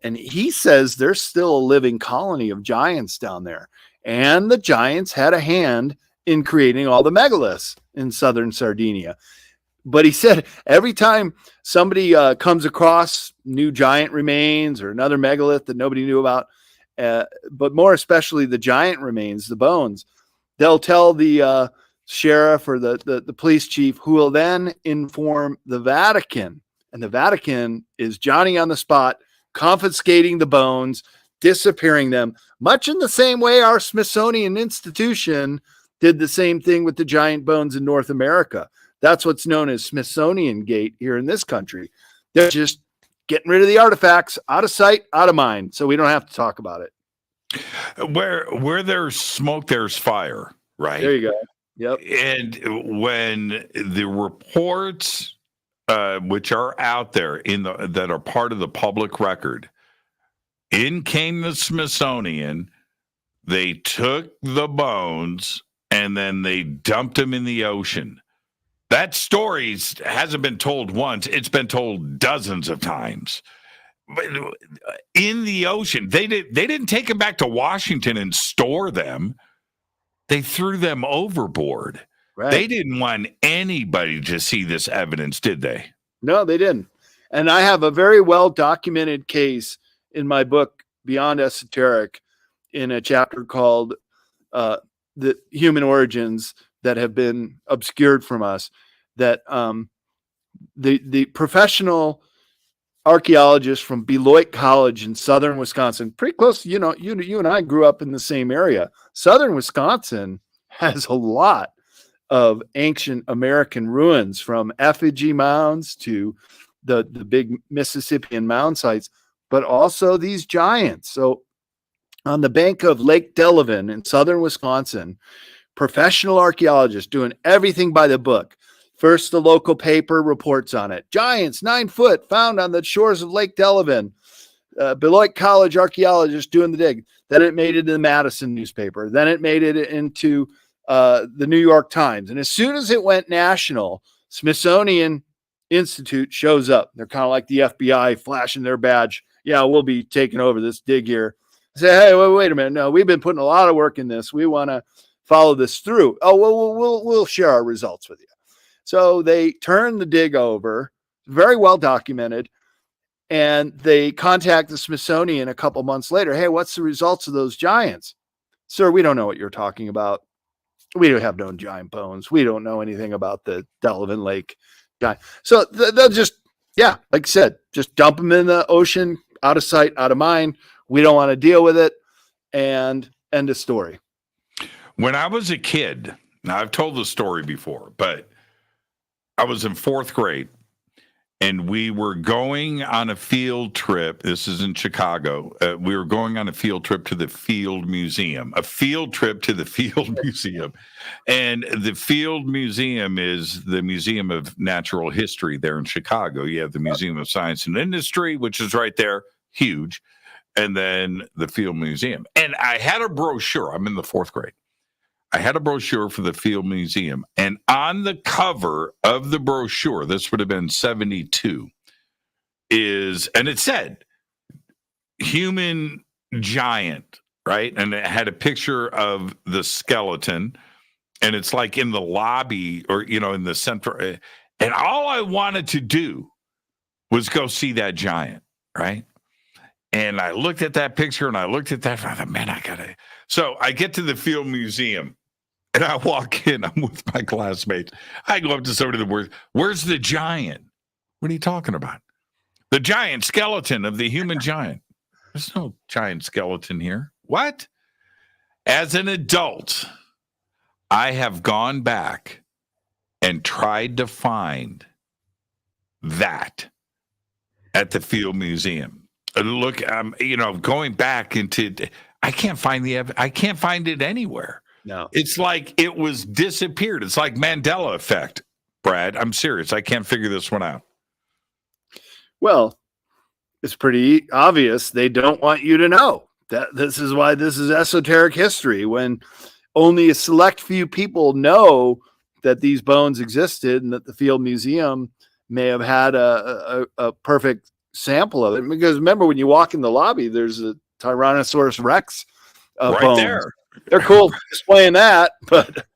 And he says there's still a living colony of giants down there. And the giants had a hand in creating all the megaliths in southern Sardinia. But he said every time somebody comes across new giant remains or another megalith that nobody knew about, but more especially the giant remains, the bones, they'll tell the sheriff or the police chief, who will then inform the Vatican. And the Vatican is Johnny on the spot, confiscating the bones, disappearing them, much in the same way our Smithsonian Institution did the same thing with the giant bones in North America. That's what's known as Smithsonian Gate here in this country. They're just getting rid of the artifacts, out of sight, out of mind, so we don't have to talk about it. Where there's smoke, there's fire, right? There you go. Yep. And when the reports, which are out there that are part of the public record, in came the Smithsonian, they took the bones and then they dumped them in the ocean. That story hasn't been told once. It's been told dozens of times. But in the ocean, they didn't take them back to Washington and store them. They threw them overboard. Right. They didn't want anybody to see this evidence, did they? No, they didn't. And I have a very well-documented case in my book, Beyond Esoteric, in a chapter called The Human Origins that have been obscured from us, that the professional archaeologist from Beloit College in southern Wisconsin, pretty close, you and I grew up in the same area. Southern Wisconsin has a lot of ancient American ruins, from effigy mounds to the big Mississippian mound sites, but also these giants. So on the bank of Lake Delavan in southern Wisconsin, professional archaeologists doing everything by the book. First, the local paper reports on it. Giants, 9 foot, found on the shores of Lake Delavan. Beloit College archaeologists doing the dig. Then it made it into the Madison newspaper. Then it made it into the New York Times. And as soon as it went national, Smithsonian Institute shows up. They're kind of like the FBI flashing their badge. Yeah, we'll be taking over this dig here. I say, hey, wait a minute. No, we've been putting a lot of work in this. We want to follow this through. Oh, well, we'll share our results with you. So they turn the dig over, very well documented, and they contact the Smithsonian a couple months later. Hey, what's the results of those giants? sir, we don't know what you're talking about. We have no giant bones. We don't know anything about the Delavan Lake guy. So they'll just, like I said, just dump them in the ocean, out of sight, out of mind. We don't want to deal with it. And end of story. When I was a kid, now I've told the story before, but I was in 4th grade. And we were going on a field trip. This is in Chicago. We were going on a field trip to the Field Museum, And the Field Museum is the Museum of Natural History there in Chicago. You have the Museum of Science and Industry, which is right there, huge. And then the Field Museum. And I had a brochure. I'm in the 4th grade. I had a brochure for the Field Museum, and on the cover of the brochure, this would have been 72, and it said human giant, right? And it had a picture of the skeleton, and it's like in the lobby or, in the center. And all I wanted to do was go see that giant, right? And I looked at that picture and I looked at that, and I thought, man, So I get to the Field Museum. And I walk in, I'm with my classmates. I go up to somebody that where's the giant? What are you talking about? The giant skeleton of the human giant. There's no giant skeleton here. What? As an adult, I have gone back and tried to find that at the Field Museum. Look, I'm, going back into, I can't find it anywhere. No, it's like it was disappeared. It's like Mandela effect, Brad. I'm serious. I can't figure this one out. Well, it's pretty obvious. They don't want you to know that. This is why this is esoteric history, when only a select few people know that these bones existed and that the Field Museum may have had a perfect sample of it. Because remember, when you walk in the lobby, there's a Tyrannosaurus Rex right bones. There. They're cool displaying that, but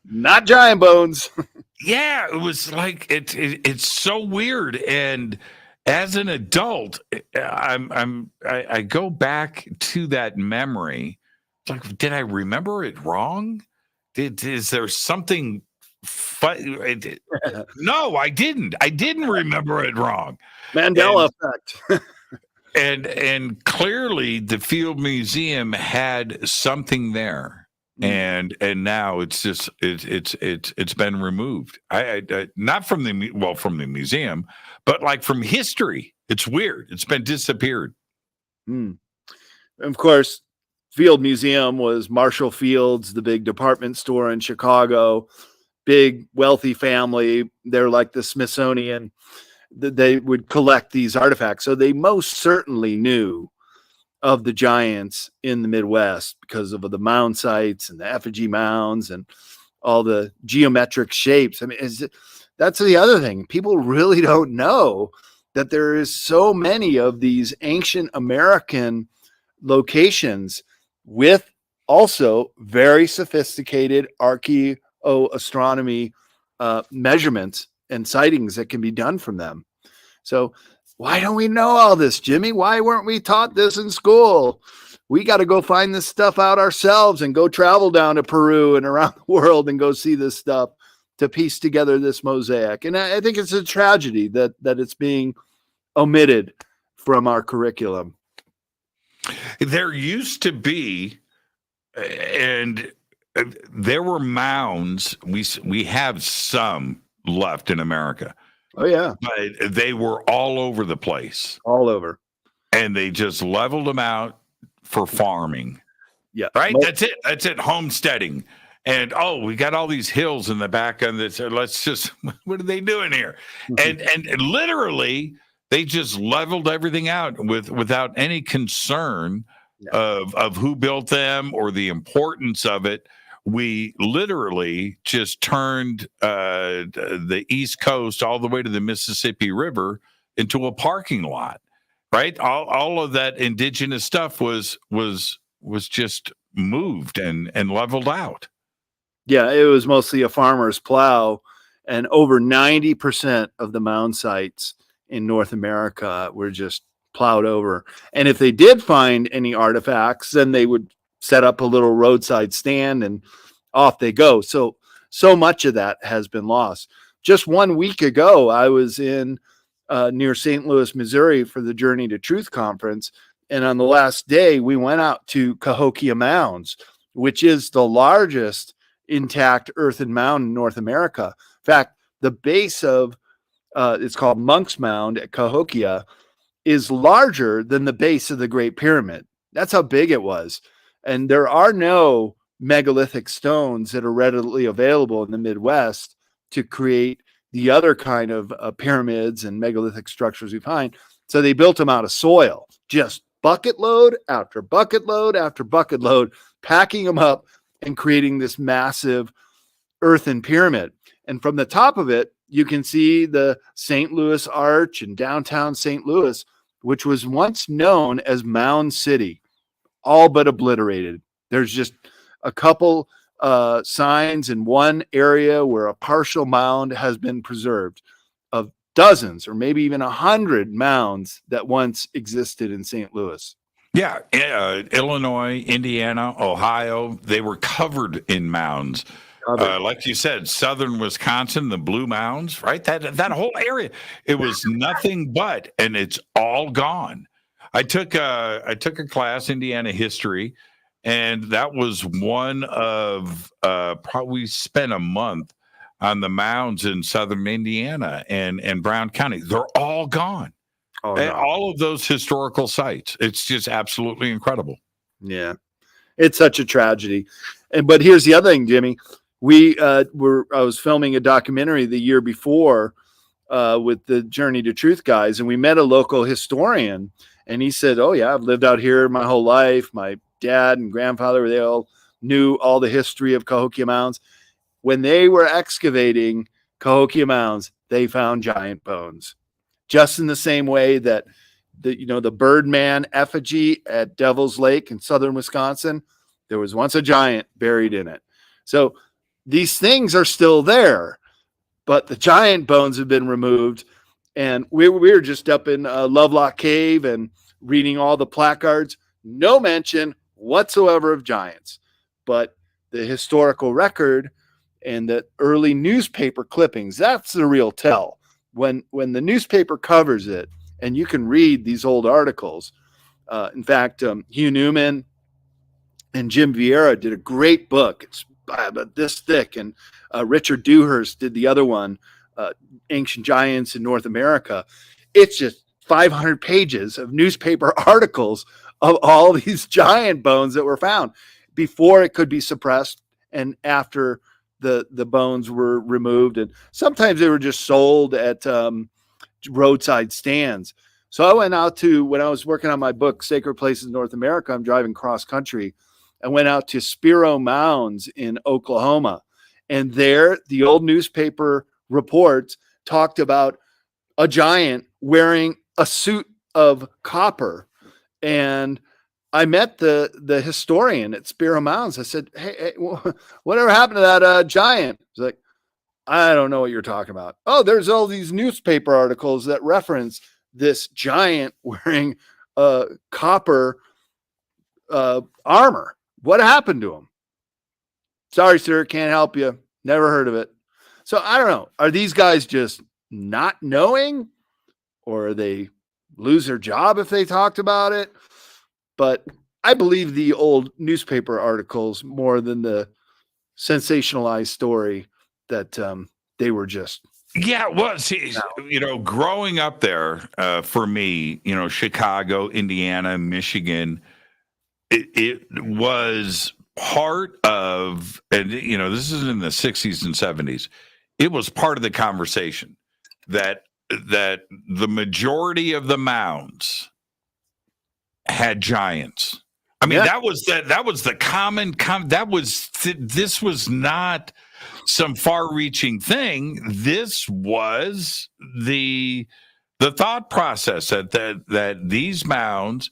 not giant bones. Yeah, it was like it's so weird. And as an adult, I go back to that memory. It's like, did I remember it wrong? Is there something? No, I didn't. I didn't remember it wrong. Mandela effect. And clearly the Field Museum had something there, and now it's just it's been removed. I not from the museum, but like from history. It's weird. It's been disappeared. Of course, Field Museum was Marshall Field's, the big department store in Chicago. Big wealthy family. They're like the Smithsonian. They would collect these artifacts. So they most certainly knew of the giants in the Midwest because of the mound sites and the effigy mounds and all the geometric shapes. I mean, that's the other thing. People really don't know that there is so many of these ancient American locations with also very sophisticated archaeoastronomy measurements and sightings that can be done from them. So why don't we know all this, Jimmy? Why weren't we taught this in school? We got to go find this stuff out ourselves and go travel down to Peru and around the world and go see this stuff to piece together this mosaic. And I think it's a tragedy that it's being omitted from our curriculum. There used to be, and there were mounds. We have some left in America. Oh yeah, but they were all over the place. All over, and they just leveled them out for farming. Yeah, right. That's it. That's it. Homesteading. And we got all these hills in the back of this. Let's just. What are they doing here? And literally, they just leveled everything out without any concern of who built them or the importance of it. We literally just turned the East Coast all the way to the Mississippi River into a parking lot, right? All of that indigenous stuff was just moved and leveled out. Yeah, it was mostly a farmer's plow, and over 90% of the mound sites in North America were just plowed over. And if they did find any artifacts, then they would set up a little roadside stand, and off they go. So much of that has been lost. Just 1 week ago, I was in near St. Louis, Missouri for the Journey to Truth conference. And on the last day, we went out to Cahokia Mounds, which is the largest intact earthen mound in North America. In fact, the base of it's called Monk's Mound at Cahokia is larger than the base of the Great Pyramid. That's how big it was. And there are no megalithic stones that are readily available in the Midwest to create the other kind of pyramids and megalithic structures we find. So they built them out of soil, just bucket load after bucket load after bucket load, packing them up and creating this massive earthen pyramid. And from the top of it, you can see the St. Louis Arch in downtown St. Louis, which was once known as Mound City, all but obliterated. There's just a couple signs in one area where a partial mound has been preserved, of dozens or maybe even 100 mounds that once existed in St. Louis. Yeah, Illinois, Indiana, Ohio, they were covered in mounds. Like you said, southern Wisconsin, the Blue Mounds, right? That whole area, it was nothing but, and it's all gone. I took a class, Indiana history, and that was one of probably spent a month on the mounds in southern Indiana and Brown County. They're all gone. Oh, no. All of those historical sites. It's just absolutely incredible. Yeah, it's such a tragedy. But here's the other thing, Jimmy. I was filming a documentary the year before with the Journey to Truth guys, and we met a local historian, and he said, "Oh yeah, I've lived out here my whole life. My dad and grandfather, they all knew all the history of Cahokia Mounds. When they were excavating Cahokia Mounds, they found giant bones, just in the same way that the Birdman effigy at Devil's Lake in southern Wisconsin, there was once a giant buried in it. So these things are still there, but the giant bones have been removed. And we were just up in Lovelock Cave and reading all the placards. No mention whatsoever of giants, but the historical record and the early newspaper clippings, that's the real tell. When the newspaper covers it, and you can read these old articles. In fact, Hugh Newman and Jim Vieira did a great book. It's about this thick, and Richard Dewhurst did the other one, Ancient Giants in North America. It's just 500 pages of newspaper articles of all these giant bones that were found before it could be suppressed and after the bones were removed. And sometimes they were just sold at roadside stands. So I went out to, when I was working on my book, Sacred Places in North America, I'm driving cross country. I went out to Spiro Mounds in Oklahoma. And there, the old newspaper reports talked about a giant wearing a suit of copper. And I met the historian at Spiro Mounds. I said, hey, whatever happened to that giant? He's like, I don't know what you're talking about. Oh, there's all these newspaper articles that reference this giant wearing copper armor. What happened to him? Sorry, sir, can't help you. Never heard of it. So I don't know. Are these guys just not knowing, or they lose their job if they talked about it? But I believe the old newspaper articles more than the sensationalized story that they were just. Yeah, well, see, growing up there for me, Chicago, Indiana, Michigan, it was part of, and this is in the 60s and 70s. It was part of the conversation that the majority of the mounds had giants. I mean, that was the common this was not some far-reaching thing. This was the thought process that these mounds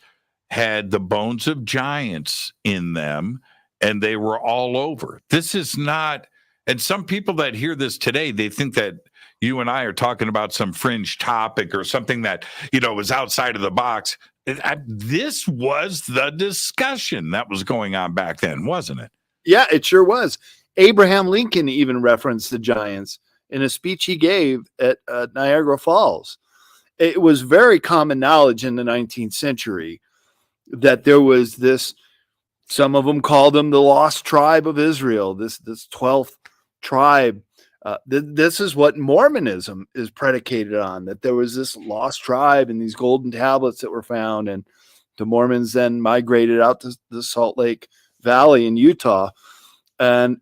had the bones of giants in them, and they were all over. This is not, and some people that hear this today, they think that you and I are talking about some fringe topic or something that, is outside of the box. This was the discussion that was going on back then, wasn't it? Yeah, it sure was. Abraham Lincoln even referenced the giants in a speech he gave at Niagara Falls. It was very common knowledge in the 19th century that there was this, some of them called them the lost tribe of Israel, this 12th tribe. This is what Mormonism is predicated on, that there was this lost tribe and these golden tablets that were found. And the Mormons then migrated out to the Salt Lake Valley in Utah. And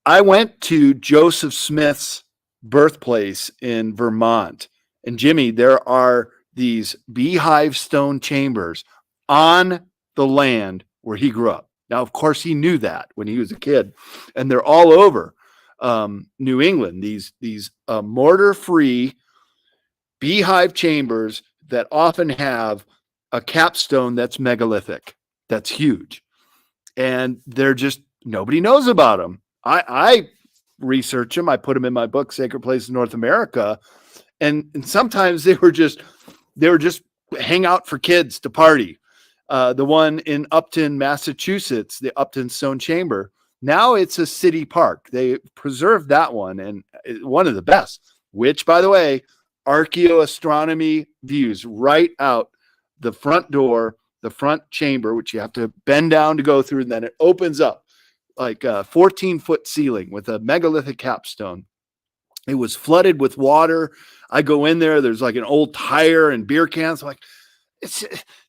I went to Joseph Smith's birthplace in Vermont. And Jimmy, there are these beehive stone chambers on the land where he grew up. Now, of course, he knew that when he was a kid, and they're all over New England. These mortar-free beehive chambers that often have a capstone that's megalithic, that's huge, and they're just, nobody knows about them. I research them. I put them in my book, Sacred Places in North America, and sometimes they were just hang out for kids to party. The one in Upton, Massachusetts, the Upton Stone Chamber. Now it's a city park. They preserved that one, and one of the best, which, by the way, archaeoastronomy views right out the front door, the front chamber, which you have to bend down to go through, and then it opens up like a 14-foot ceiling with a megalithic capstone. It was flooded with water. I go in there, there's like an old tire and beer cans. I'm like,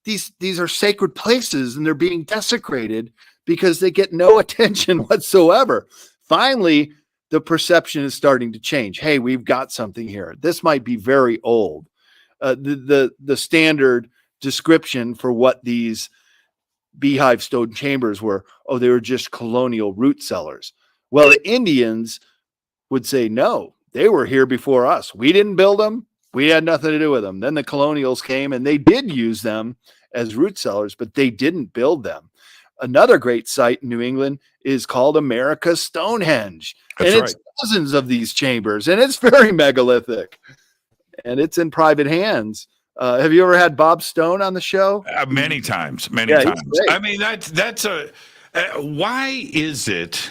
these are sacred places, and they're being desecrated because they get no attention whatsoever. Finally, the perception is starting to change. Hey, we've got something here. This might be very old. The standard description for what these beehive stone chambers were, they were just colonial root cellars. Well, the Indians would say, no, they were here before us. We didn't build them. We had nothing to do with them. Then the colonials came, and they did use them as root cellars, but they didn't build them. Another great site in New England is called America's Stonehenge. That's and it's right. Dozens of these chambers, and it's very megalithic, and it's in private hands. Have you ever had Bob Stone on the show? Many times, many Yeah, times. he's great. I mean, that's a, why is it,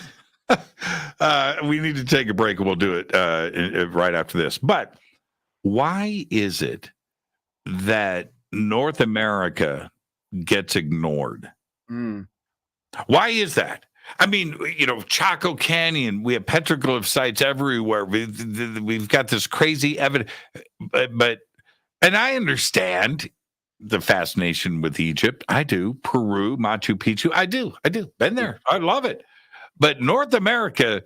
we need to take a break, and we'll do it right after this. But why is it that North America gets ignored? Why is that? I mean, Chaco Canyon, we have petroglyph sites everywhere. We've got this crazy evidence, but and I understand the fascination with Egypt. I do. Peru, Machu Picchu. I do. Been there. I love it. But North America,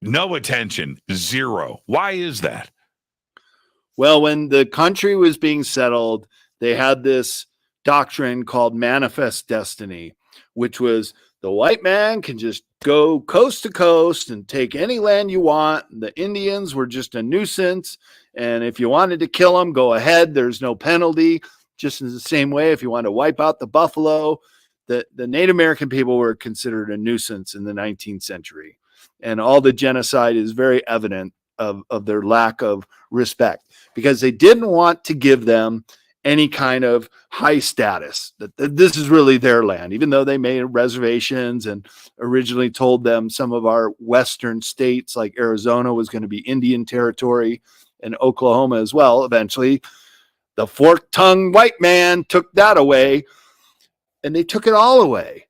no attention, zero. Why is that? Well, when the country was being settled, they had this doctrine called manifest destiny, which was the white man can just go coast to coast and take any land you want. The Indians were just a nuisance. And if you wanted to kill them, go ahead. There's no penalty. Just in the same way, if you want to wipe out the buffalo, the Native American people were considered a nuisance in the 19th century. And all the genocide is very evident of their lack of respect, because they didn't want to give them any kind of high status, that this is really their land, even though they made reservations and originally told them some of our western states like Arizona was going to be Indian territory, and Oklahoma as well. Eventually, the fork-tongued white man took that away, and they took it all away.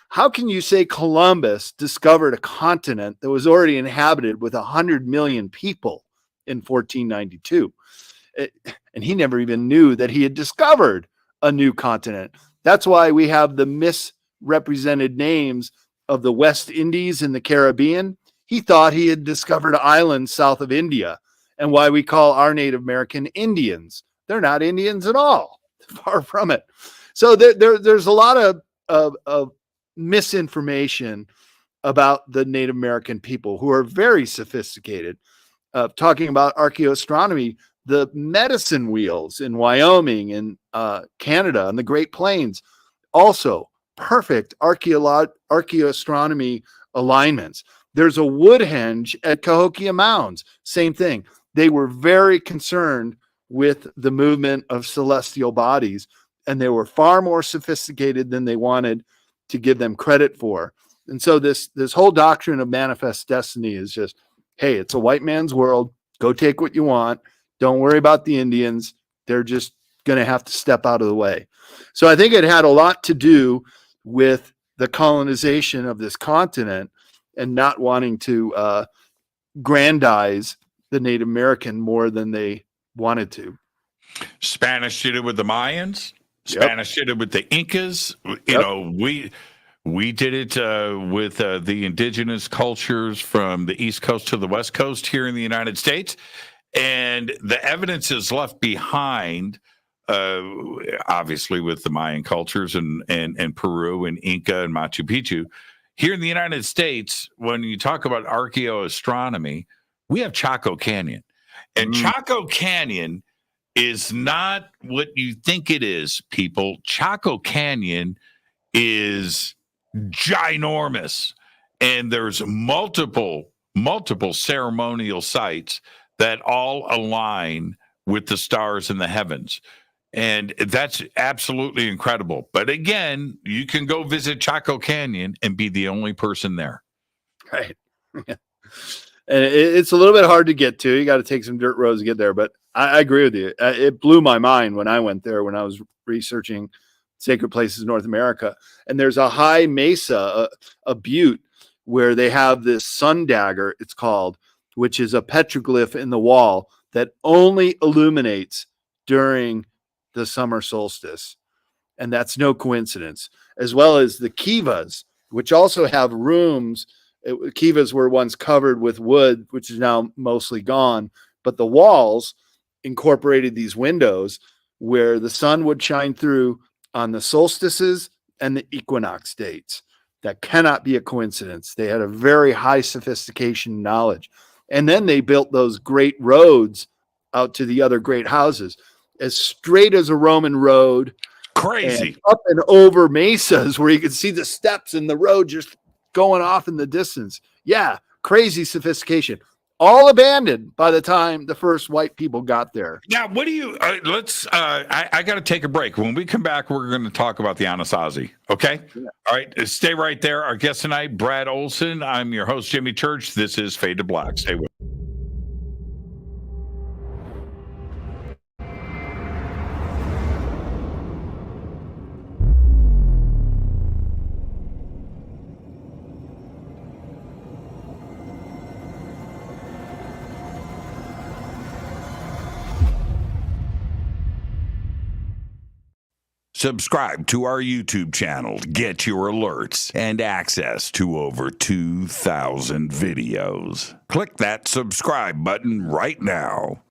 How can you say Columbus discovered a continent that was already inhabited with 100 million people in 1492? And he never even knew that he had discovered a new continent. That's why we have the misrepresented names of the West Indies and the Caribbean. He thought he had discovered islands south of India, and why we call our Native American Indians. They're not Indians at all. Far from it. So there's a lot of misinformation about the Native American people, who are very sophisticated. Talking about archaeoastronomy, the medicine wheels in Wyoming and Canada and the Great Plains, also perfect archaeoastronomy alignments. There's a wood henge at Cahokia Mounds, same thing. They were very concerned with the movement of celestial bodies, and they were far more sophisticated than they wanted to give them credit for. And so this whole doctrine of manifest destiny is just, hey, it's a white man's world. Go take what you want. Don't worry about the Indians. They're just going to have to step out of the way. So I think it had a lot to do with the colonization of this continent and not wanting to grandize the Native American more than they wanted to. Spanish did it with the Mayans. Yep. Spanish did it with the Incas. You know, we did it with the indigenous cultures from the East Coast to the West Coast here in the United States. And the evidence is left behind, obviously, with the Mayan cultures and Peru and Inca and Machu Picchu. Here in the United States, when you talk about archaeoastronomy, we have Chaco Canyon. And Chaco Canyon is not what you think it is, people. Chaco Canyon is ginormous. And there's multiple ceremonial sites that all align with the stars in the heavens. And that's absolutely incredible. But again, you can go visit Chaco Canyon and be the only person there. Right. And it's a little bit hard to get to. You got to take some dirt roads to get there. But I agree with you. It blew my mind when I went there, when I was researching sacred places in North America. And there's a high mesa, a butte, where they have this sun dagger, it's called, which is a petroglyph in the wall that only illuminates during the summer solstice. And that's no coincidence. As well as the kivas, which also have rooms. Kivas were once covered with wood, which is now mostly gone. But the walls incorporated these windows where the sun would shine through on the solstices and the equinox dates. That cannot be a coincidence. They had a very high sophistication knowledge. And then they built those great roads out to the other great houses, as straight as a Roman road. Crazy. And up and over mesas where you could see the steps in the road just going off in the distance. Yeah, crazy sophistication. All abandoned by the time the first white people got there. Now, what do you, I got to take a break. When we come back, we're going to talk about the Anasazi. Okay. Yeah. All right. Stay right there. Our guest tonight, Brad Olson. I'm your host, Jimmy Church. This is Fade to Black. Stay with me. Subscribe to our YouTube channel to get your alerts and access to over 2,000 videos. Click that subscribe button right now.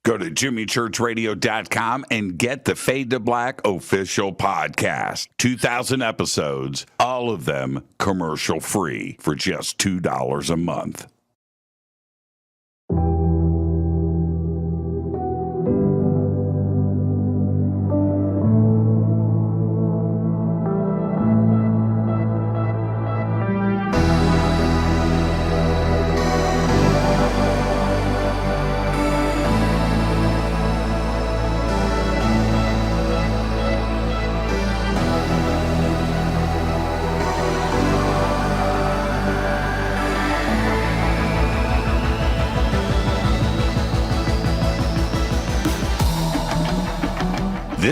Go to jimmychurchradio.com and get the Fade to Black official podcast. 2,000 episodes, all of them commercial free for just $2 a month.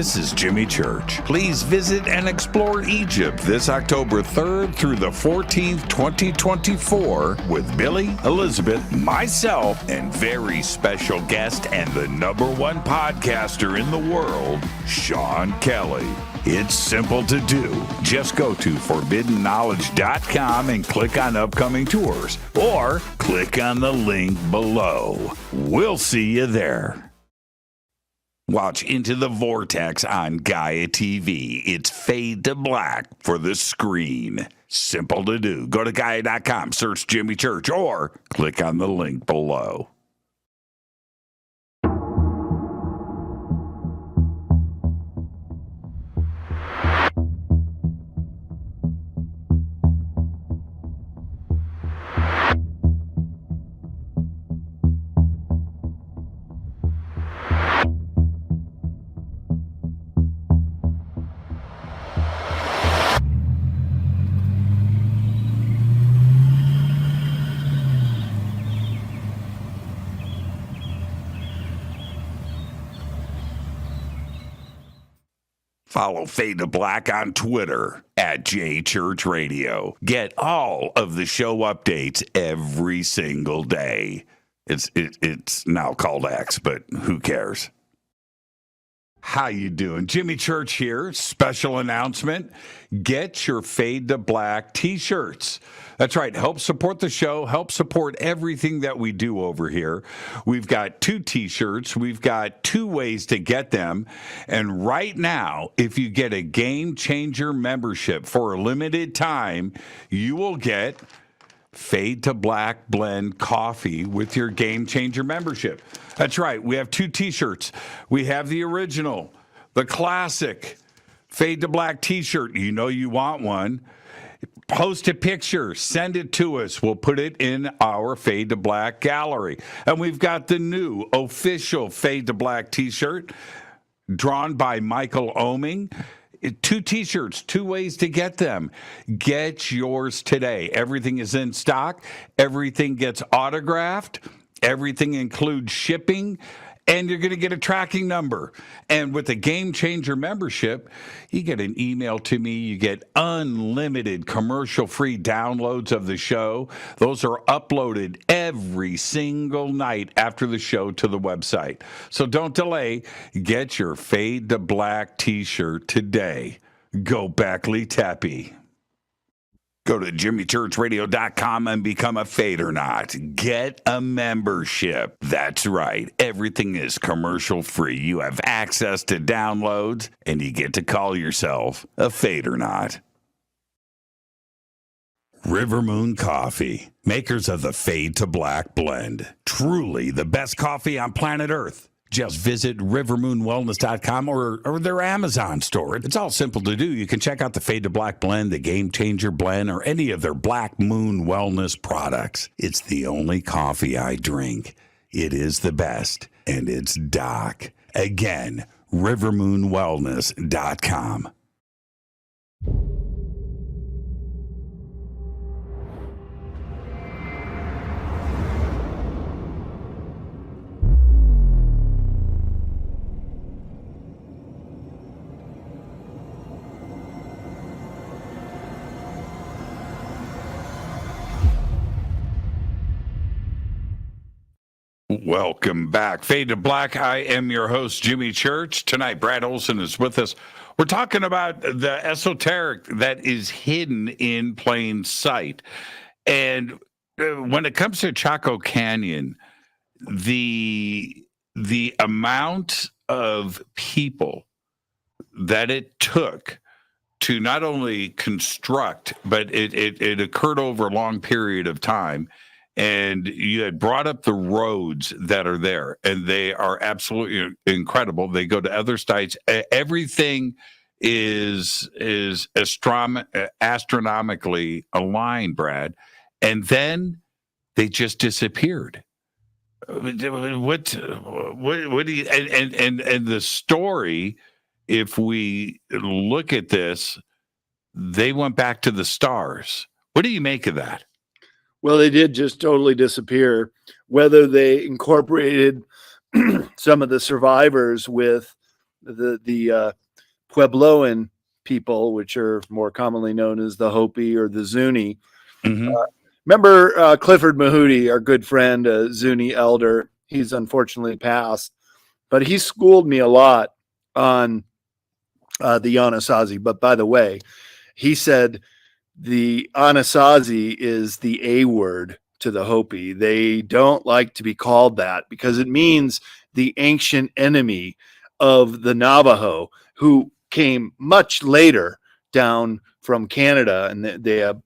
This is Jimmy Church. Please visit and explore Egypt this October 3rd through the 14th, 2024 with Billy, Elizabeth, myself, and very special guest and the #1 podcaster in the world, Sean Kelly. It's simple to do. Just go to forbiddenknowledge.com and click on upcoming tours, or click on the link below. We'll see you there. Watch Into the Vortex on Gaia TV. It's fade to black for the screen. Simple to do. Go to Gaia.com, search Jimmy Church, or click on the link below. Follow Fade to Black on Twitter at JChurchRadio. Get all of the show updates every single day. It's now called X, but who cares? How you doing? Jimmy Church here. Special announcement. Get your Fade to Black t-shirts. That's right. Help support the show. Help support everything that we do over here. We've got 2 t-shirts. We've got 2 ways to get them. And right now, if you get a Game Changer membership for a limited time, you will get Fade to Black Blend coffee with your Game Changer membership. That's right. We have 2 t-shirts. We have the original, the classic Fade to Black t-shirt. You know you want one. Post a picture, send it to us. We'll put it in our Fade to Black gallery. And we've got the new official Fade to Black t-shirt drawn by Michael Oming. 2 t-shirts, 2 ways to get them. Get yours today. Everything is in stock. Everything gets autographed. Everything includes shipping. And you're going to get a tracking number. And with the Game Changer membership, you get an email to me. You get unlimited commercial-free downloads of the show. Those are uploaded every single night after the show to the website. So don't delay. Get your Fade to Black t-shirt today. Go Backley Tappy. Go to jimmychurchradio.com and become a Fadernaut. Get a membership. That's right. Everything is commercial free. You have access to downloads, and you get to call yourself a Fadernaut. River Moon Coffee, makers of the Fade to Black blend. Truly the best coffee on planet Earth. Just visit rivermoonwellness.com or their Amazon store. It's all simple to do. You can check out the Fade to Black blend, the Game Changer blend, or any of their Black Moon Wellness products. It's the only coffee I drink. It is the best, and it's Doc. Again, rivermoonwellness.com. Welcome back. Fade to Black. I am your host, Jimmy Church. Tonight, Brad Olsen is with us. We're talking about the esoteric that is hidden in plain sight. And when it comes to Chaco Canyon, the amount of people that it took to not only construct, but it occurred over a long period of time. And you had brought up the roads that are there, and they are absolutely incredible. They go to other sites. Everything is astronomically aligned, Brad. And then they just disappeared. What do you, and the story, if we look at this, they went back to the stars. What do you make of that? Well, they did just totally disappear. Whether they incorporated some of the survivors with the Puebloan people, which are more commonly known as the Hopi or the Zuni. Mm-hmm. Remember Clifford Mahooty, our good friend, Zuni elder. He's unfortunately passed, but he schooled me a lot on the Anasazi. But by the way, he said the Anasazi is the A word to the Hopi. They don't like to be called that because it means the ancient enemy of the Navajo, who came much later down from Canada, and they have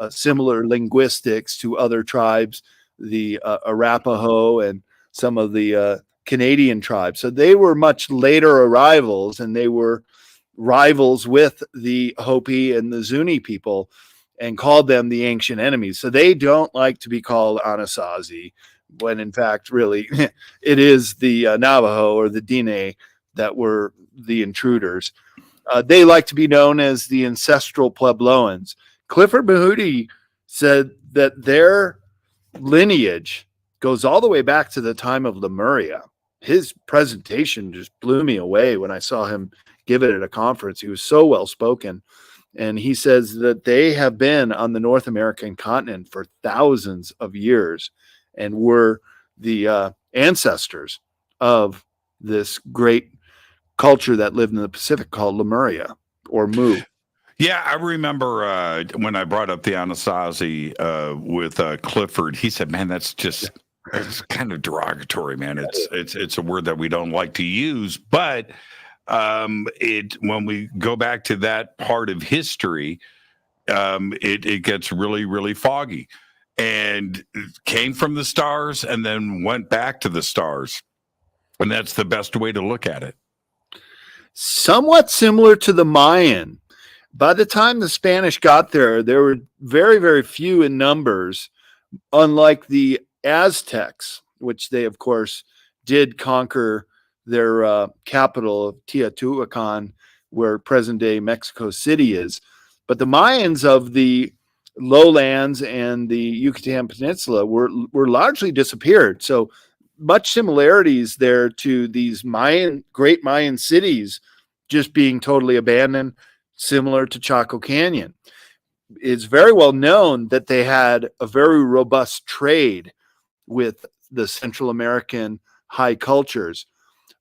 similar linguistics to other tribes, the Arapaho and some of the Canadian tribes. So they were much later arrivals, and they were rivals with the Hopi and the Zuni people, and called them the ancient enemies. So they don't like to be called Anasazi, when in fact, really, it is the Navajo or the Diné that were the intruders. They like to be known as the ancestral Puebloans. Clifford Mahooty said that their lineage goes all the way back to the time of Lemuria. His presentation just blew me away when I saw him give it at a conference. He was so well spoken. And he says that they have been on the North American continent for thousands of years and were the ancestors of this great culture that lived in the Pacific called Lemuria or Mu. Yeah, I remember when I brought up the Anasazi with Clifford. He said, "Man, that's just it's kind of derogatory, man. It's a word that we don't like to use." But when we go back to that part of history, it gets really, really foggy, and it came from the stars and then went back to the stars, and that's the best way to look at it. Somewhat similar to the Mayan. By the time the Spanish got there, there were very, very few in numbers, unlike the Aztecs, which they, of course, did conquer their capital of Teotihuacan, where present-day Mexico City is. But the Mayans of the lowlands and the Yucatan Peninsula were largely disappeared. So much similarities there to these great Mayan cities just being totally abandoned, similar to Chaco Canyon. It's very well known that they had a very robust trade with the Central American high cultures.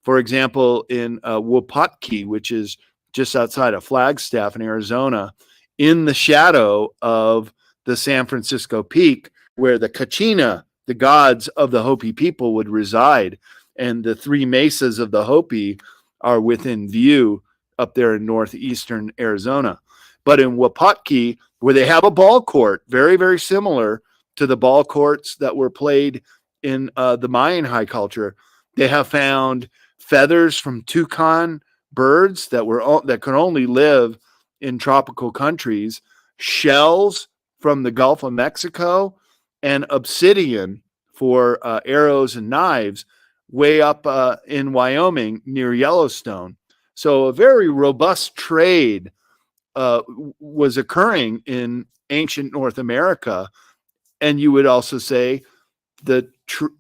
For example, in Wapatki, which is just outside of Flagstaff in Arizona, in the shadow of the San Francisco Peak, where the Kachina, the gods of the Hopi people, would reside, and the three mesas of the Hopi are within view up there in northeastern Arizona. But in Wapatki, where they have a ball court, very, very similar to the ball courts that were played in the Mayan high culture, they have found feathers from toucan birds that could only live in tropical countries, shells from the Gulf of Mexico, and obsidian for arrows and knives way up in Wyoming near Yellowstone. So a very robust trade was occurring in ancient North America. And you would also say the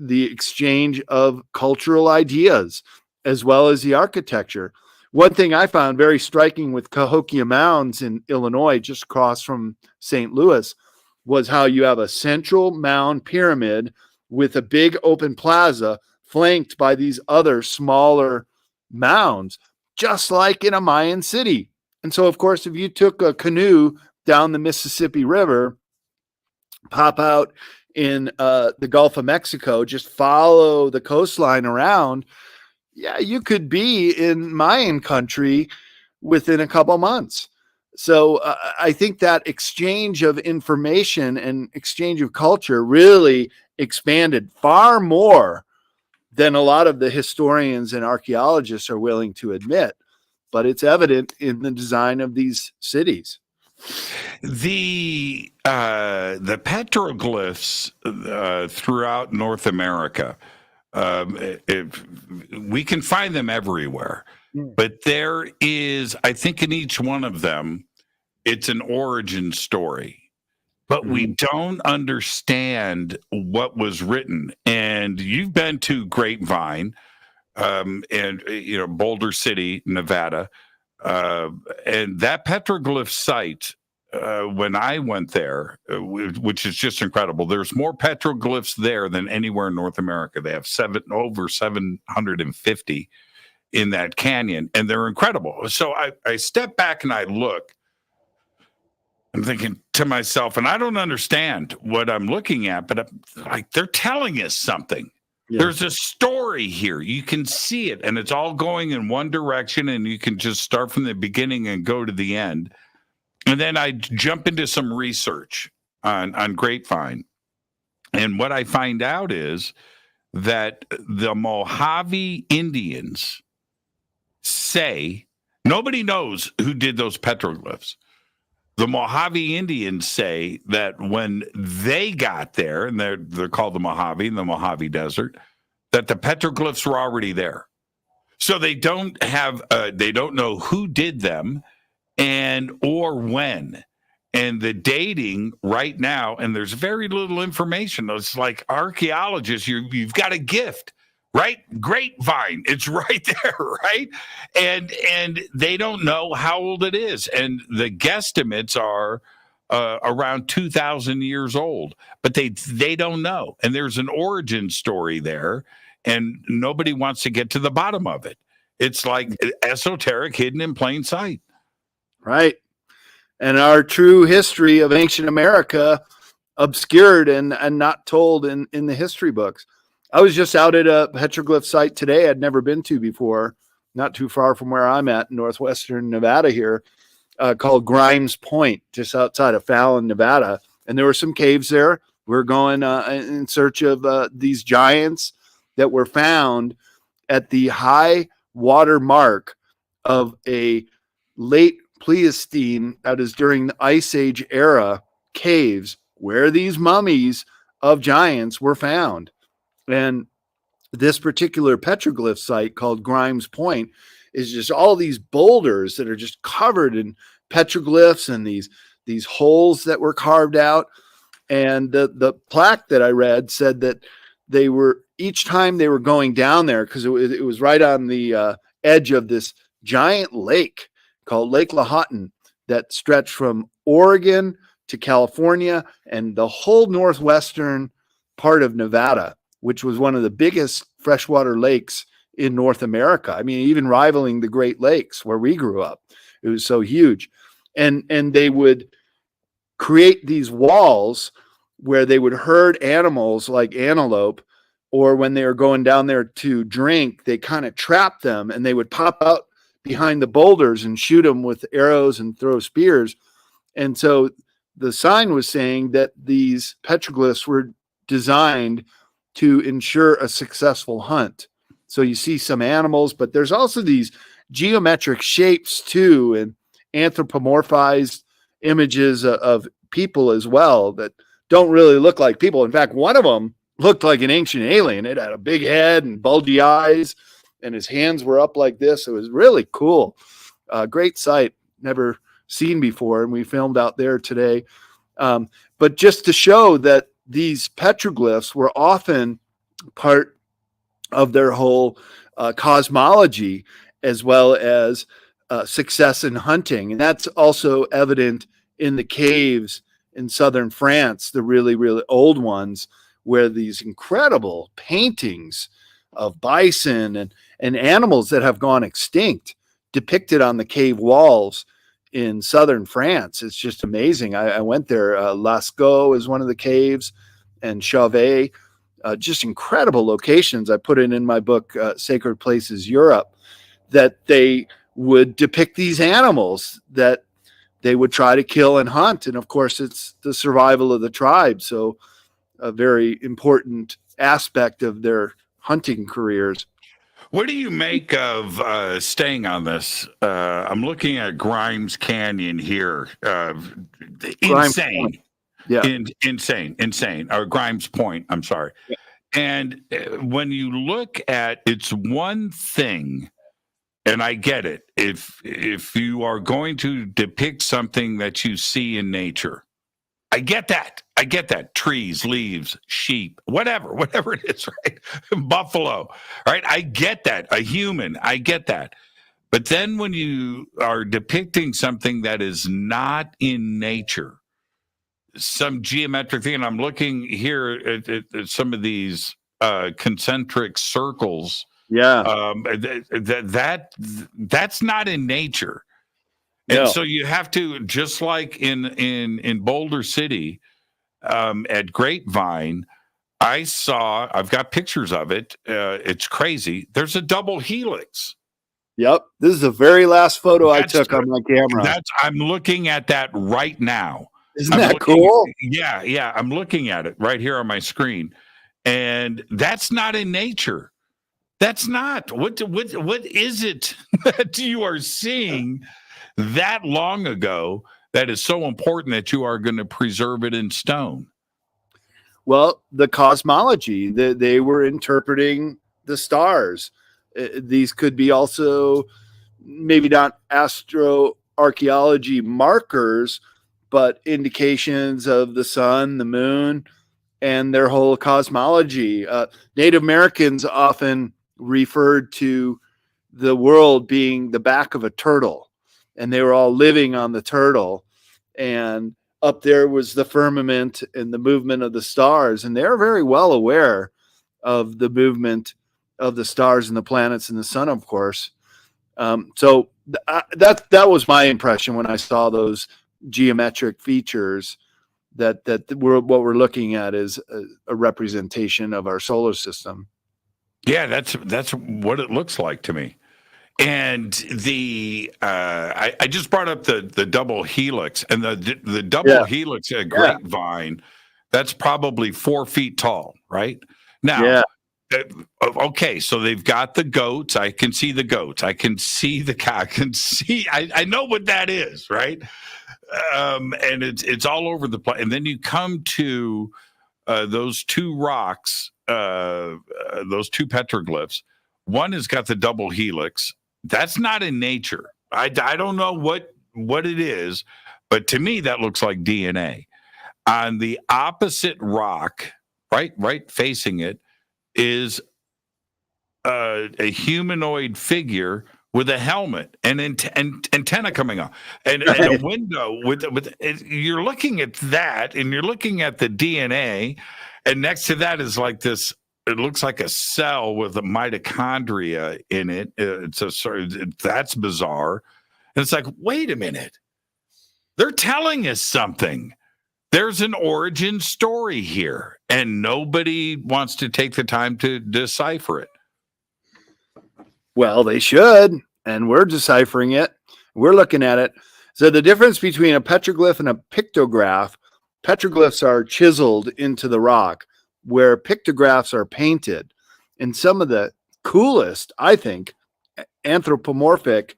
exchange of cultural ideas as well as the architecture. One thing I found very striking with Cahokia Mounds in Illinois, just across from St. Louis, was how you have a central mound pyramid with a big open plaza flanked by these other smaller mounds, just like in a Mayan city. And so, of course, if you took a canoe down the Mississippi River, pop out in the Gulf of Mexico, just follow the coastline around, yeah, you could be in Mayan country within a couple months. So I think that exchange of information and exchange of culture really expanded far more than a lot of the historians and archaeologists are willing to admit. But it's evident in the design of these cities. The petroglyphs throughout North America, we can find them everywhere, but there is, I think, in each one of them, it's an origin story, but we don't understand what was written. And you've been to Grapevine. and Boulder City, Nevada, and that petroglyph site. When I went there, which is just incredible, there's more petroglyphs there than anywhere in North America. They have over 750 in that canyon, and they're incredible. So I step back and I look. I'm thinking to myself, and I don't understand what I'm looking at, but they're telling us something. Yeah. There's a story here. You can see it, and it's all going in one direction, and you can just start from the beginning and go to the end. And then I jump into some research on Grapevine. And what I find out is that the Mojave Indians say, nobody knows who did those petroglyphs. The Mojave Indians say that when they got there, and they're called the Mojave in the Mojave Desert, that the petroglyphs were already there. So they don't know who did them and or when. And the dating right now, and there's very little information. It's like archaeologists, you've got a gift, right? Grapevine, it's right there, right? And they don't know how old it is. And the guesstimates are around 2,000 years old, but they don't know. And there's an origin story there, and nobody wants to get to the bottom of it. It's like esoteric, hidden in plain sight. Right. And our true history of ancient America obscured and not told in the history books. I was just out at a petroglyph site today I'd never been to before, not too far from where I'm at in northwestern Nevada here, called Grimes Point, just outside of Fallon, Nevada. And there were some caves there. We're going in search of these giants that were found at the high water mark of a late Pleistocene, that is during the Ice Age era, caves where these mummies of giants were found. And this particular petroglyph site called Grimes Point is just all these boulders that are just covered in petroglyphs and these holes that were carved out. And the plaque that I read said that they were, each time they were going down there, because it was right on the edge of this giant lake called Lake Lahontan that stretched from Oregon to California and the whole northwestern part of Nevada, which was one of the biggest freshwater lakes in North America. I mean, even rivaling the Great Lakes where we grew up. It was so huge. And they would create these walls where they would herd animals like antelope, or when they were going down there to drink, they kind of trap them and they would pop out behind the boulders and shoot them with arrows and throw spears. And so the sign was saying that these petroglyphs were designed to ensure a successful hunt. So you see some animals, but there's also these geometric shapes too, and anthropomorphized images of people as well that don't really look like people. In fact, one of them looked like an ancient alien. It had a big head and bulgy eyes, and his hands were up like this. It was really cool. Great sight, never seen before, and we filmed out there today. But just to show that these petroglyphs were often part of their whole cosmology, as well as success in hunting. And that's also evident in the caves in southern France, the really, really old ones, where these incredible paintings of bison and animals that have gone extinct depicted on the cave walls in southern France. It's just amazing. I went there. Lascaux is one of the caves, and Chauvet, just incredible locations. I put it in my book, Sacred Places Europe, that they would depict these animals that they would try to kill and hunt. And of course, it's the survival of the tribe. So a very important aspect of their hunting careers. What do you make of staying on this? I'm looking at Grimes Canyon here. Insane. Yeah. Insane. Or Grimes Point, I'm sorry. Yeah. And when you look at, it's one thing, and I get it, if you are going to depict something that you see in nature, I get that. Trees, leaves, sheep, whatever it is, right? Buffalo, right? I get that. A human, I get that. But then when you are depicting something that is not in nature, some geometric thing, and I'm looking here at some of these concentric circles. Yeah. That's not in nature. And so you have to, just like in Boulder City, at Grapevine, I've got pictures of it. It's crazy. There's a double helix. Yep. This is the very last photo I took on my camera. I'm looking at that right now. Isn't that cool? Yeah. I'm looking at it right here on my screen. And that's not in nature. That's not. What is it that you are seeing that long ago that is so important that you are going to preserve it in stone? Well, the cosmology, they were interpreting the stars. These could be also maybe not astroarchaeology markers, but indications of the sun, the moon, and their whole cosmology. Native Americans often referred to the world being the back of a turtle, and they were all living on the turtle. And up there was the firmament and the movement of the stars. And they're very well aware of the movement of the stars and the planets and the sun, of course. So that was my impression when I saw those geometric features, that what we're looking at is a representation of our solar system. Yeah, that's what it looks like to me. And I just brought up the double helix, and the double helix at Grapevine, that's probably 4 feet tall, right? Now, okay, so they've got the goats. I can see the goats. I can see the cow. I know what that is, right? And it's all over the place. And then you come to those two rocks, those two petroglyphs. One has got the double helix. That's not in nature. I don't know what it is, but to me that looks like DNA. On the opposite rock, right facing it, is a humanoid figure with a helmet and antenna coming off, and a window with you're looking at that, and you're looking at the DNA, and next to that is like this. It looks like a cell with a mitochondria in it. That's bizarre. And it's like, wait a minute. They're telling us something. There's an origin story here, and nobody wants to take the time to decipher it. Well, they should, and we're deciphering it. We're looking at it. So the difference between a petroglyph and a pictograph, petroglyphs are chiseled into the rock, where pictographs are painted. And some of the coolest, I think, anthropomorphic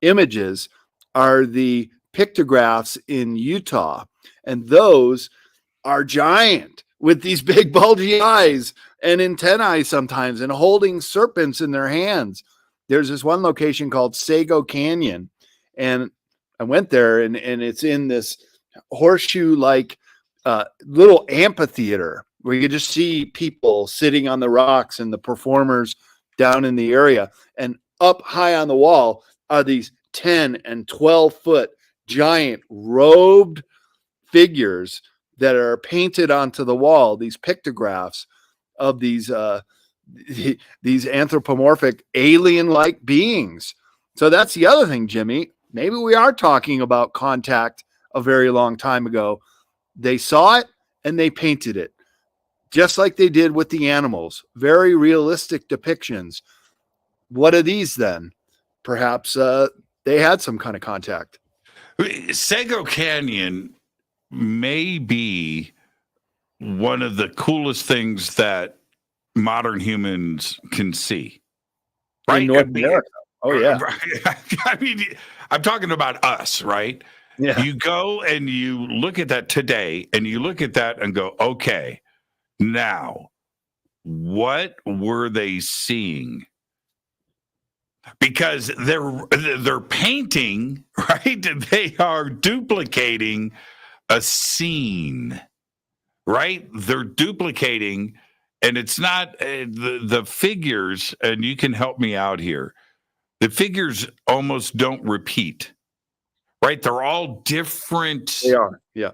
images are the pictographs in Utah. And those are giant, with these big bulgy eyes and antennae sometimes, and holding serpents in their hands. There's this one location called Chaco Canyon, and I went there, and it's in this horseshoe-like little amphitheater where you could just see people sitting on the rocks and the performers down in the area. And up high on the wall are these 10 and 12 foot giant robed figures that are painted onto the wall, these pictographs of these anthropomorphic alien-like beings. So that's the other thing, Jimmy. Maybe we are talking about contact a very long time ago. They saw it and they painted it, just like they did with the animals. Very realistic depictions. What are these then? Perhaps they had some kind of contact. Chaco Canyon may be one of the coolest things that modern humans can see. Right? In North America. Oh, yeah. I mean, I'm talking about us, right? Yeah. You go and you look at that today, and you look at that and go, okay, now, what were they seeing? Because they're painting, right? They are duplicating a scene, right? They're duplicating, and it's not the figures, and you can help me out here. The figures almost don't repeat, right? They're all different. They are. Yeah.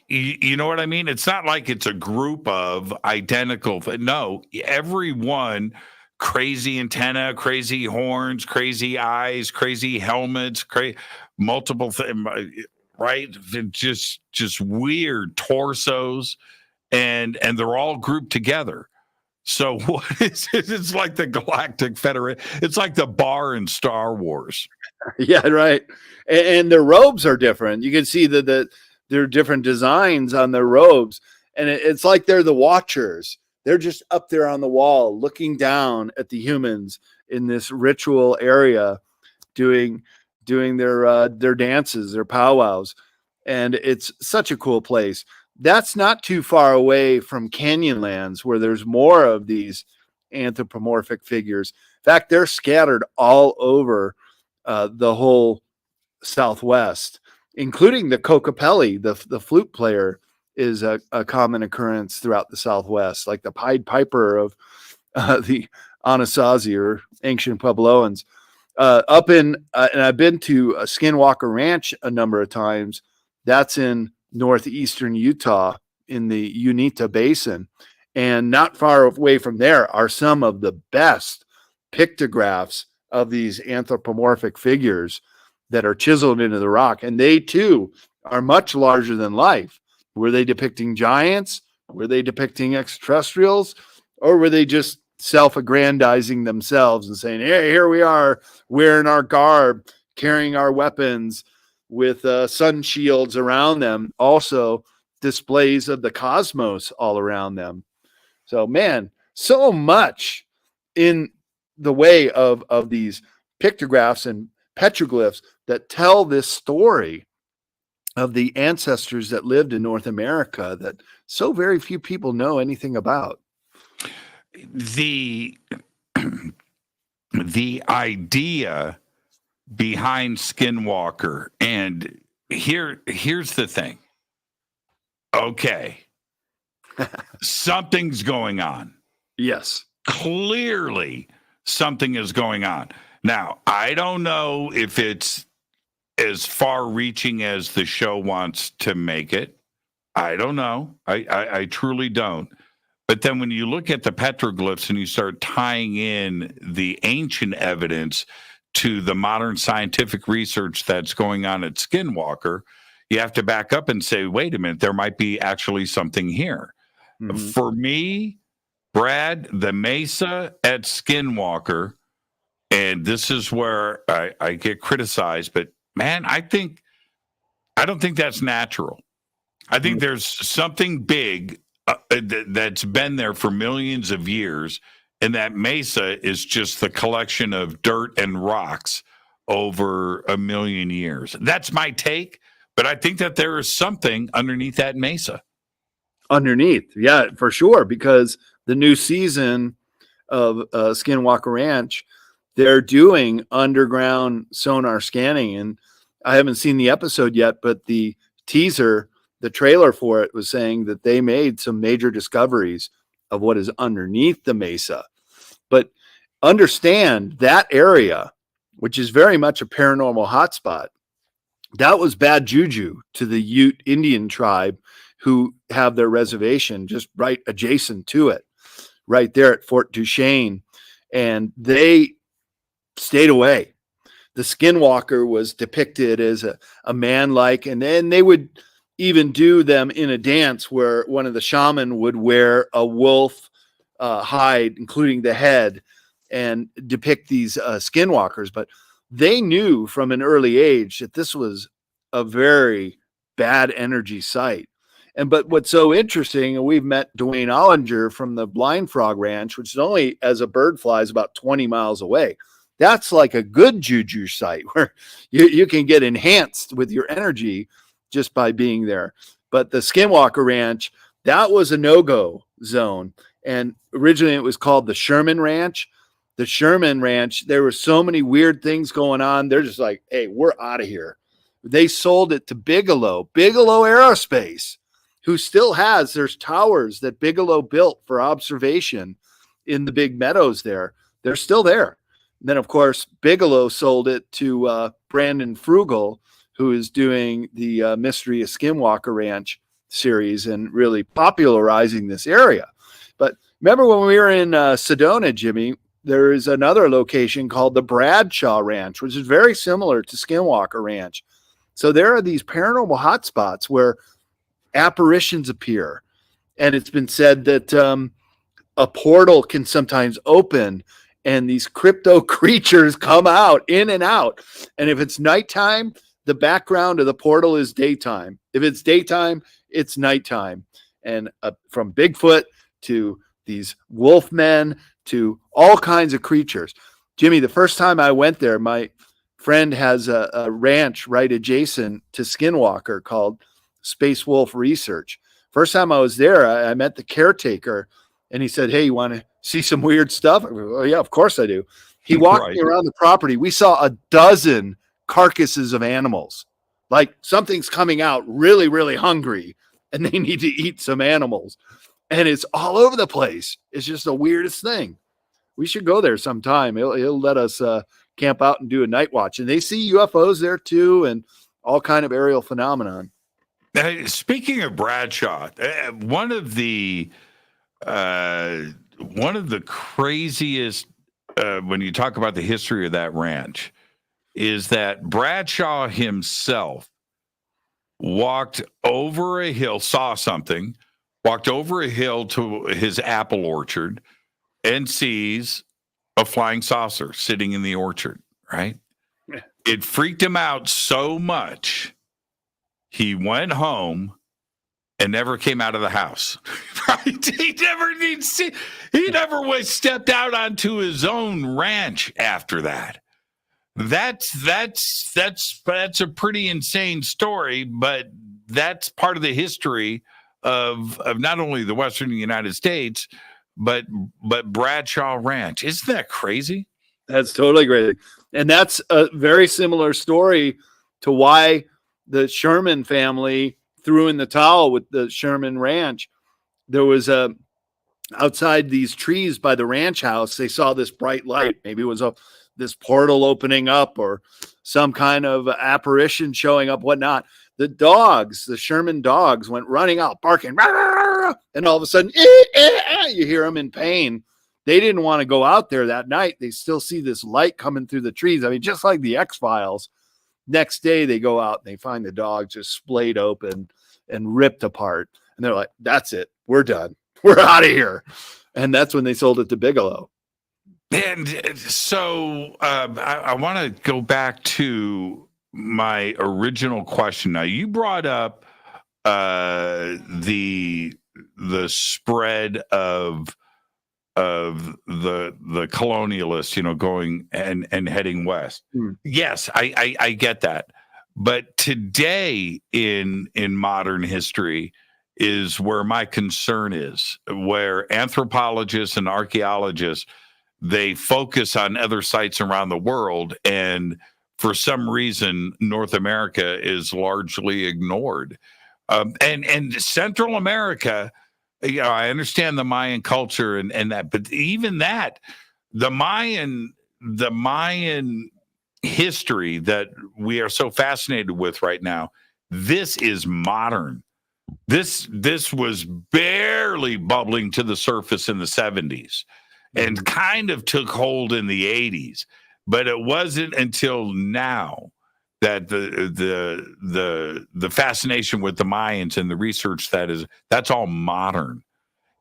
You know what I mean? It's not like it's a group of identical. No, everyone, crazy antenna, crazy horns, crazy eyes, crazy helmets, multiple things, right? Just weird torsos, and they're all grouped together. So what is it? It's like the Galactic Federation. It's like the bar in Star Wars. Yeah, right. And their robes are different. You can see that there are different designs on their robes, and it's like they're the watchers. They're just up there on the wall looking down at the humans in this ritual area, doing their dances, their powwows, and it's such a cool place. That's not too far away from Canyonlands, where there's more of these anthropomorphic figures. In fact, they're scattered all over the whole Southwest, including the Kokopelli, the flute player, is a common occurrence throughout the Southwest, like the Pied Piper of the Anasazi or ancient Puebloans. And I've been to Skinwalker Ranch a number of times. That's in northeastern Utah in the Uinta Basin. And not far away from there are some of the best pictographs of these anthropomorphic figures that are chiseled into the rock. And they too are much larger than life. Were they depicting giants? Were they depicting extraterrestrials? Or were they just self-aggrandizing themselves and saying, hey, here we are wearing our garb, carrying our weapons with sun shields around them, also displays of the cosmos all around them. So, man, so much in the way of these pictographs and petroglyphs that tell this story of the ancestors that lived in North America that so very few people know anything about. The idea behind Skinwalker, and here's the thing. Okay. Something's going on. Yes. Clearly something is going on. Now, I don't know if it's as far reaching as the show wants to make it. I don't know. I truly don't. But then when you look at the petroglyphs and you start tying in the ancient evidence to the modern scientific research that's going on at Skinwalker, you have to back up and say, wait a minute, there might be actually something here. Mm-hmm. For me, Brad, the mesa at Skinwalker, and this is where I get criticized, but man, I don't think that's natural. I think there's something big that's been there for millions of years, and that mesa is just the collection of dirt and rocks over a million years. That's my take, but I think that there is something underneath that mesa. Underneath, yeah, for sure, because the new season of Skinwalker Ranch, they're doing underground sonar scanning, and I haven't seen the episode yet, but the teaser, the trailer for it, was saying that they made some major discoveries of what is underneath the mesa. But understand that area, which is very much a paranormal hotspot, that was bad juju to the Ute Indian tribe who have their reservation just right adjacent to it, right there at Fort Duchesne. And they stayed away. The Skinwalker was depicted as a man-like, and then they would even do them in a dance where one of the shaman would wear a wolf hide, including the head, and depict these skinwalkers. But they knew from an early age that this was a very bad energy site. But what's so interesting, and we've met Dwayne Ollinger from the Blind Frog Ranch, which is only, as a bird flies, about 20 miles away. That's like a good juju site where you can get enhanced with your energy just by being there. But the Skinwalker Ranch, that was a no-go zone. And originally it was called the Sherman Ranch. The Sherman Ranch, there were so many weird things going on. They're just like, hey, we're out of here. They sold it to Bigelow Aerospace, who still has, there's towers that Bigelow built for observation in the big meadows there. They're still there. And then, of course, Bigelow sold it to Brandon Frugal, who is doing the Mystery of Skinwalker Ranch series and really popularizing this area. But remember when we were in Sedona, Jimmy, there is another location called the Bradshaw Ranch, which is very similar to Skinwalker Ranch. So there are these paranormal hotspots where apparitions appear. And it's been said that a portal can sometimes open and these crypto creatures come out, in and out. And if it's nighttime, the background of the portal is daytime. If it's daytime, it's nighttime. And from Bigfoot to these wolf men to all kinds of creatures. Jimmy, the first time I went there, my friend has a ranch right adjacent to Skinwalker called Space Wolf Research. First time I was there, I met the caretaker and he said, "Hey, you want to see some weird stuff?" I go, "Oh, yeah, of course I do." He walked me around the property. We saw a dozen carcasses of animals. Like something's coming out really, really hungry and they need to eat some animals. And it's all over the place. It's just the weirdest thing. We should go there sometime. He'll let us camp out and do a night watch. And they see UFOs there too and all kind of aerial phenomenon. Speaking of Bradshaw, one of the craziest when you talk about the history of that ranch is that Bradshaw himself walked over a hill, saw something, walked over a hill to his apple orchard and sees a flying saucer sitting in the orchard, right? Yeah. It freaked him out so much, he went home and never came out of the house. Right? He never stepped out onto his own ranch after that. That's a pretty insane story, but that's part of the history of not only the Western United States, but Bradshaw Ranch. Isn't that crazy? That's totally crazy. And that's a very similar story to why the Sherman family threw in the towel with the Sherman Ranch. There was outside these trees by the ranch house, they saw this bright light. Maybe it was this portal opening up or some kind of apparition showing up, whatnot. The Sherman dogs went running out, barking, and all of a sudden, you hear them in pain. They didn't want to go out there that night. They still see this light coming through the trees. I mean, just like the X-Files. Next day, they go out and they find the dog just splayed open and ripped apart. And they're like, that's it. We're done. We're out of here. And that's when they sold it to Bigelow. And so I want to go back to my original question. Now, you brought up the spread of the colonialists, going and heading west. Yes, I get that. But today in modern history is where my concern is, where anthropologists and archaeologists, they focus on other sites around the world, and for some reason, North America is largely ignored. And Central America, I understand the Mayan culture and that, but even that, the Mayan history that we are so fascinated with right now, this is modern. This was barely bubbling to the surface in the 70s and kind of took hold in the 80s, but it wasn't until now that the fascination with the Mayans and the research that's all modern.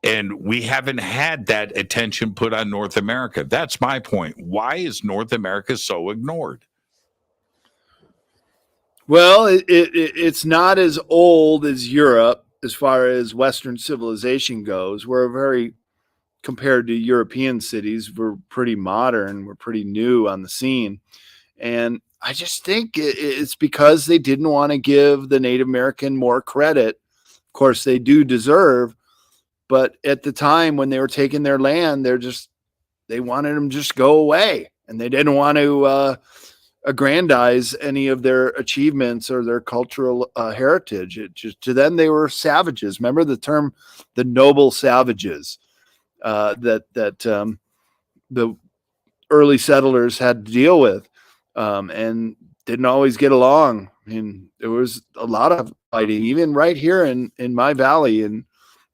And we haven't had that attention put on North America. That's my point. Why is North America so ignored? Well, it's not as old as Europe as far as Western civilization goes. Compared to European cities, we're pretty modern. We're pretty new on the scene. And I just think it's because they didn't want to give the Native American more credit. Of course, they do deserve. But at the time when they were taking their land, they wanted them to just go away. And they didn't want to aggrandize any of their achievements or their cultural heritage. It just, to them, they were savages. Remember the term, the noble savages, that the early settlers had to deal with, and didn't always get along. I mean, there was a lot of fighting, even right here in my valley, in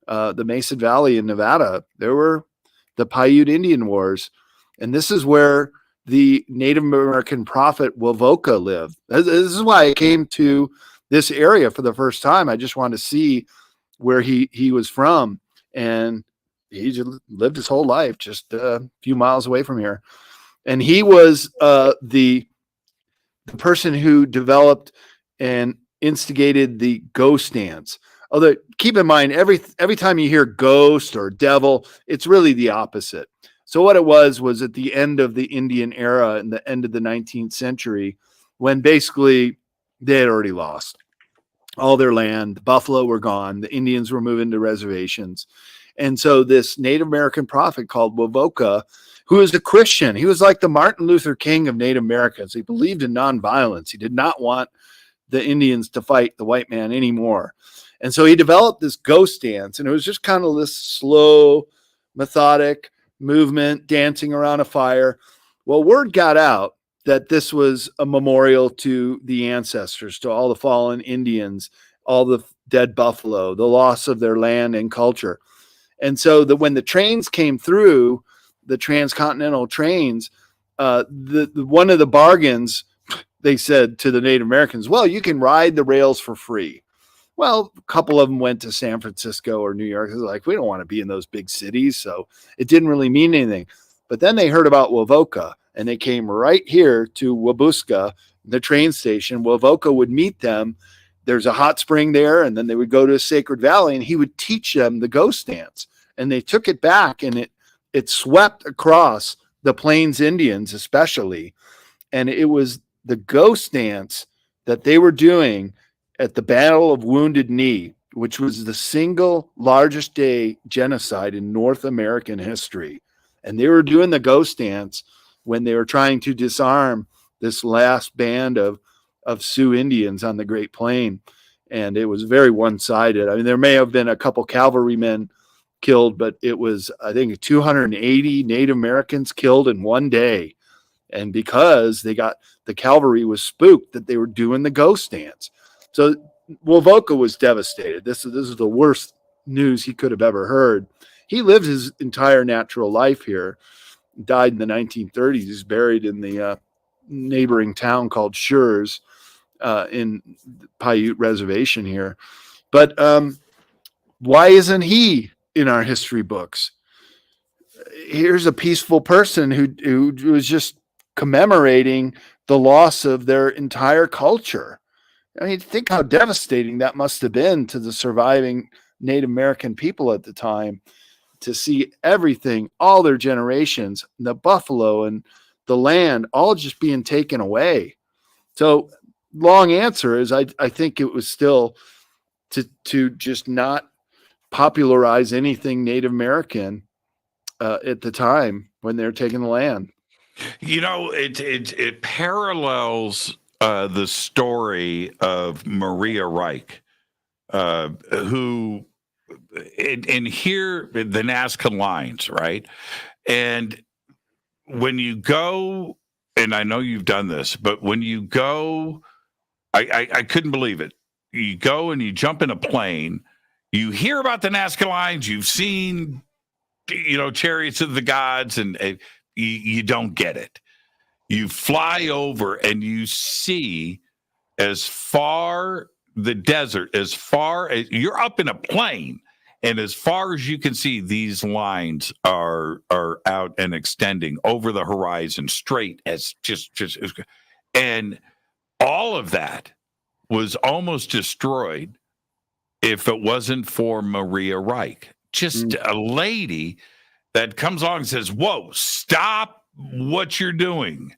the Mesa Valley in Nevada. There were the Paiute Indian Wars, and this is where the Native American prophet Wovoka lived. This is why I came to this area for the first time. I just wanted to see where he was from, and he just lived his whole life just a few miles away from here. And he was the person who developed and instigated the ghost dance. Although keep in mind, every time you hear ghost or devil, it's really the opposite. So what it was at the end of the Indian era and the end of the 19th century, when basically they had already lost all their land. The buffalo were gone. The Indians were moving to reservations. And so this Native American prophet called Wovoka, who was a Christian, he was like the Martin Luther King of Native Americans. He believed in nonviolence. He did not want the Indians to fight the white man anymore. And so he developed this ghost dance, and it was just kind of this slow, methodic movement, dancing around a fire. Well, word got out that this was a memorial to the ancestors, to all the fallen Indians, all the dead buffalo, the loss of their land and culture. And so when the trains came through, the transcontinental trains, one of the bargains, they said to the Native Americans, well, you can ride the rails for free. Well, a couple of them went to San Francisco or New York. They're like, we don't want to be in those big cities. So it didn't really mean anything. But then they heard about Wovoka, and they came right here to Wabusca, the train station. Wovoka would meet them. There's a hot spring there, and then they would go to a sacred valley, and he would teach them the ghost dance. And they took it back, and it swept across the Plains Indians especially. And it was the ghost dance that they were doing at the Battle of Wounded Knee, which was the single largest day genocide in North American history. And they were doing the ghost dance when they were trying to disarm this last band of Sioux Indians on the Great Plain. And it was very one-sided. I mean, there may have been a couple cavalrymen killed, but it was, I think, 280 Native Americans killed in one day. And because the cavalry was spooked that they were doing the ghost dance. So Wovoka was devastated. This is the worst news he could have ever heard. He lived his entire natural life here, died in the 1930s. He's buried in the neighboring town called Schurz in Paiute Reservation here. But why isn't he in our history books? Here's a peaceful person who was just commemorating the loss of their entire culture. I mean, think how devastating that must have been to the surviving Native American people at the time, to see everything, all their generations, the buffalo and the land, all just being taken away. So long answer is I think it was still to just not popularize anything Native American at the time when they're taking the land. You know, it parallels the story of Maria Reich, who, and here the Nazca lines, right? And when you go, and I know you've done this, but when you go, I couldn't believe it. You go and you jump in a plane, you hear about the Nazca lines, you've seen, Chariots of the Gods, and you don't get it. You fly over and you see as far the desert, as far as you're up in a plane, and as far as you can see, these lines are out and extending over the horizon, straight as just, and all of that was almost destroyed if it wasn't for Maria Reich, just a lady that comes along and says, "Whoa, stop what you're doing.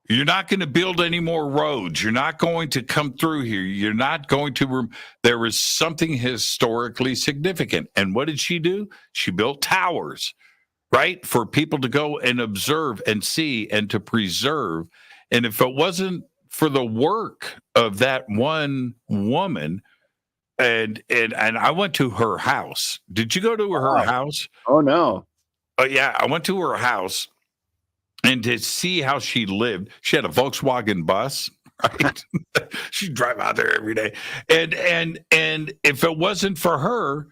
You're not going to build any more roads. You're not going to come through here. You're not going to." There is something historically significant. And what did she do? She built towers, right? For people to go and observe and see and to preserve. And if it wasn't for the work of that one woman, and I went to her house. Did you go to her house? Oh no. Yeah, I went to her house, and to see how she lived. She had a Volkswagen bus, right? She'd drive out there every day. And if it wasn't for her,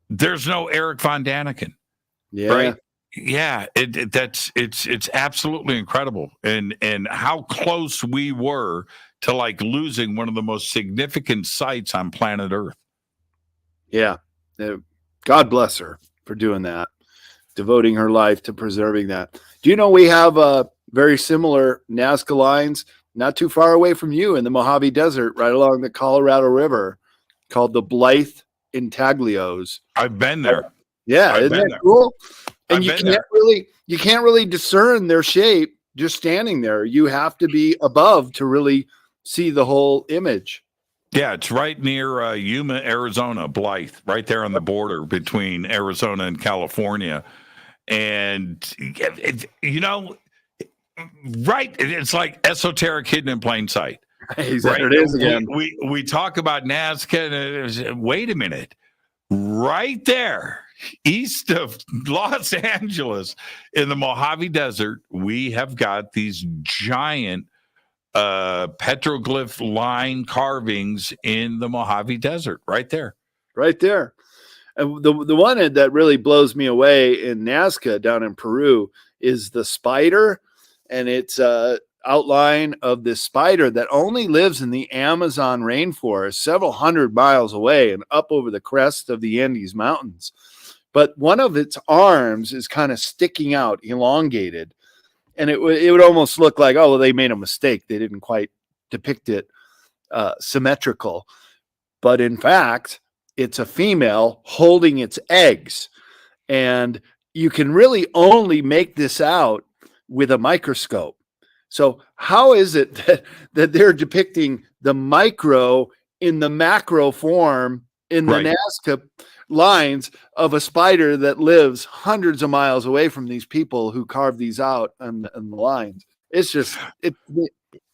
there's no Eric von Daniken. Yeah. Right? Yeah, it's absolutely incredible. And how close we were to like losing one of the most significant sites on planet Earth. Yeah. God bless her for doing that, devoting her life to preserving that. Do you know we have very similar Nazca lines not too far away from you in the Mojave Desert, right along the Colorado River, called the Blythe Intaglios? I've been there. Yeah, isn't that cool? And you can't really discern their shape just standing there. You have to be above to really see the whole image. Yeah, it's right near Yuma, Arizona, Blythe, right there on the border between Arizona and California. And, right, it's like esoteric hidden in plain sight. Right? It is again. We talk about Nazca, and wait a minute. Right there, east of Los Angeles in the Mojave Desert, we have got these giant petroglyph line carvings in the Mojave Desert right there. Right there. And the one that really blows me away in Nazca down in Peru is the spider. And it's outline of this spider that only lives in the Amazon rainforest several hundred miles away and up over the crest of the Andes Mountains. But one of its arms is kind of sticking out, elongated. And it would almost look like, oh, well, they made a mistake. They didn't quite depict it symmetrical. But in fact, it's a female holding its eggs. And you can really only make this out with a microscope. So how is it that they're depicting the micro in the macro form in the Nazca lines of a spider that lives hundreds of miles away from these people who carve these out on the lines? It's just it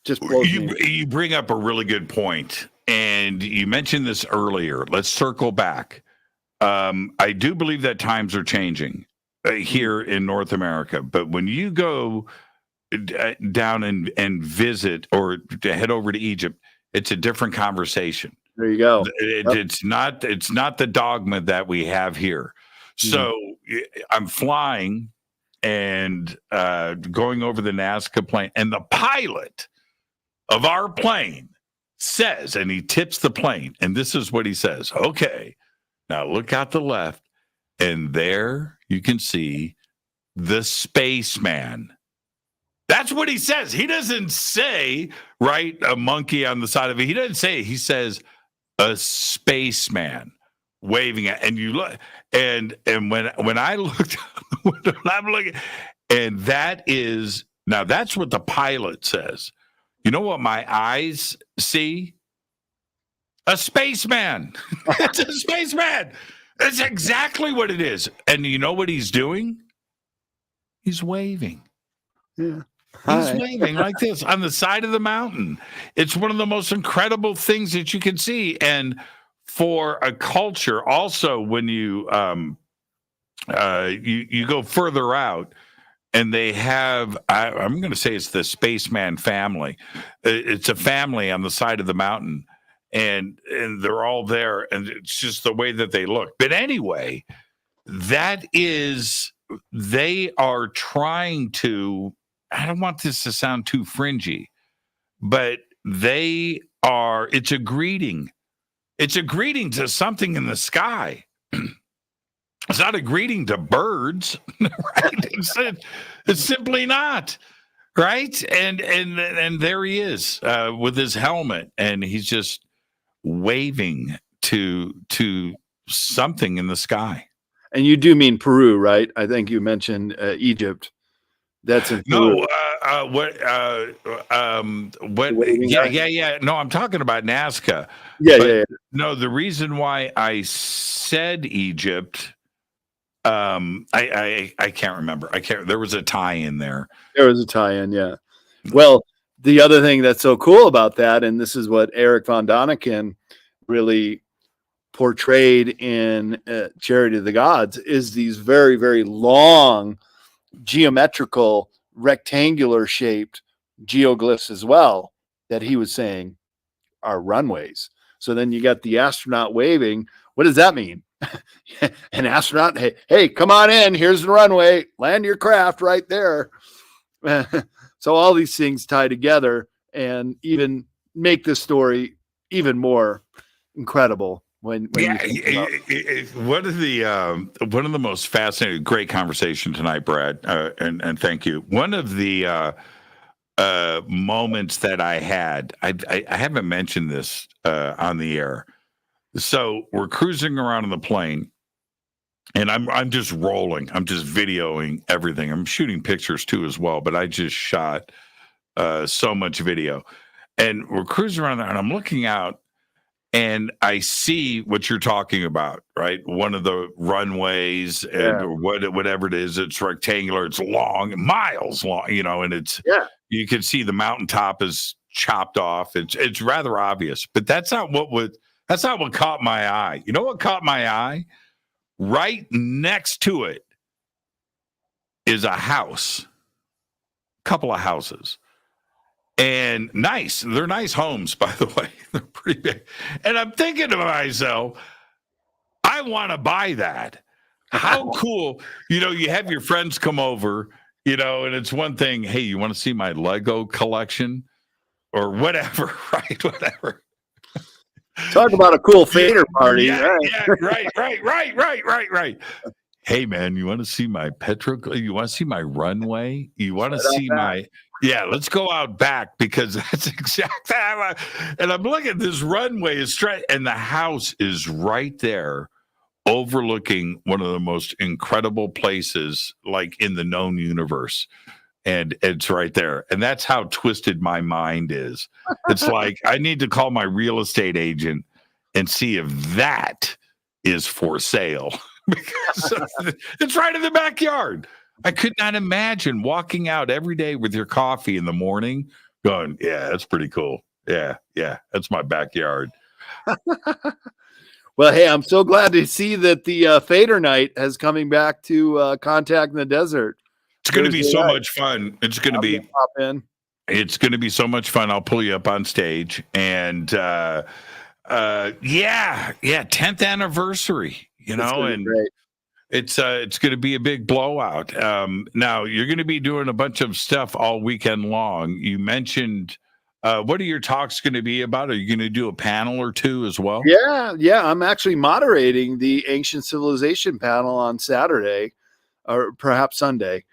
just blows me. You bring up a really good point, and you mentioned this earlier. Let's circle back. I do believe that times are changing here in North America, but when you go down and visit or to head over to Egypt, it's a different conversation. There you go. It's not the dogma that we have here. So I'm flying and going over the Nazca plain, and the pilot of our plane says, and he tips the plane, and this is what he says: okay, now look out the left, and there you can see the spaceman. That's what he says. He doesn't say, right, a monkey on the side of it. He doesn't say it. He says a spaceman waving at, and you look, and when I looked, when I'm looking, and that is, now that's what the pilot says. You know what my eyes see? A spaceman. It's a spaceman. That's exactly what it is. And you know what he's doing? He's waving. Yeah. He's waving like this on the side of the mountain. It's one of the most incredible things that you can see. And for a culture, also when you you go further out, and they have, I'm going to say it's the spaceman family. It's a family on the side of the mountain, and they're all there, and it's just the way that they look. But anyway, that is, they are trying to, I don't want this to sound too fringy, but they are, it's a greeting. It's a greeting to something in the sky. It's not a greeting to birds, right? It's simply not, right? And there he is with his helmet, and he's just waving to something in the sky. And you do mean Peru, right? I think you mentioned Egypt. That's in Peru. No, what? Yeah. No, I'm talking about Nazca. Yeah. No, the reason why I said Egypt, I can't remember. There was a tie in there. There was a tie-in, yeah. Well, the other thing that's so cool about that, and this is what Eric von Daniken really portrayed in Chariots of the Gods, is these very, very long, geometrical, rectangular shaped geoglyphs as well, that he was saying are runways. So then you got the astronaut waving. What does that mean? An astronaut, hey, come on in. Here's the runway. Land your craft right there. So all these things tie together and even make this story even more incredible. One of the most fascinating, great conversation tonight, Brad, and thank you. One of the moments that I had, I haven't mentioned this on the air. So we're cruising around in the plane, and I'm just rolling. I'm just videoing everything. I'm shooting pictures too as well, but I just shot so much video. And we're cruising around there, and I'm looking out, and I see what you're talking about, right? One of the runways, and whatever it is, it's rectangular, it's long, miles long, and it's you can see the mountaintop is chopped off. It's rather obvious, but that's not what caught my eye. You know what caught my eye? Right next to it is a house, couple of houses. And nice. They're nice homes, by the way. They're pretty big. And I'm thinking to myself, I want to buy that. How cool. You have your friends come over, and it's one thing, hey, you want to see my Lego collection or whatever, right? Whatever. Talk about a cool fader party. Yeah, right. Hey, man, you want to see my you want to see my runway? You want to see my... Yeah, let's go out back, because that's exactly. And I'm looking at this runway is straight, and the house is right there, overlooking one of the most incredible places, like in the known universe. And it's right there, and that's how twisted my mind is. It's like I need to call my real estate agent and see if that is for sale, because it's right in the backyard. I could not imagine walking out every day with your coffee in the morning going, yeah, that's pretty cool. Yeah, that's my backyard. Well, hey, I'm so glad to see that the Fader Night has coming back to Contact in the Desert. It's going to be so much fun. It's going to be pop in. It's going to be so much fun. I'll pull you up on stage. And 10th anniversary, and great. It's going to be a big blowout. Now you're going to be doing a bunch of stuff all weekend long. You mentioned, what are your talks going to be about? Are you going to do a panel or two as well? Yeah. I'm actually moderating the Ancient Civilization panel on Saturday, or perhaps Sunday.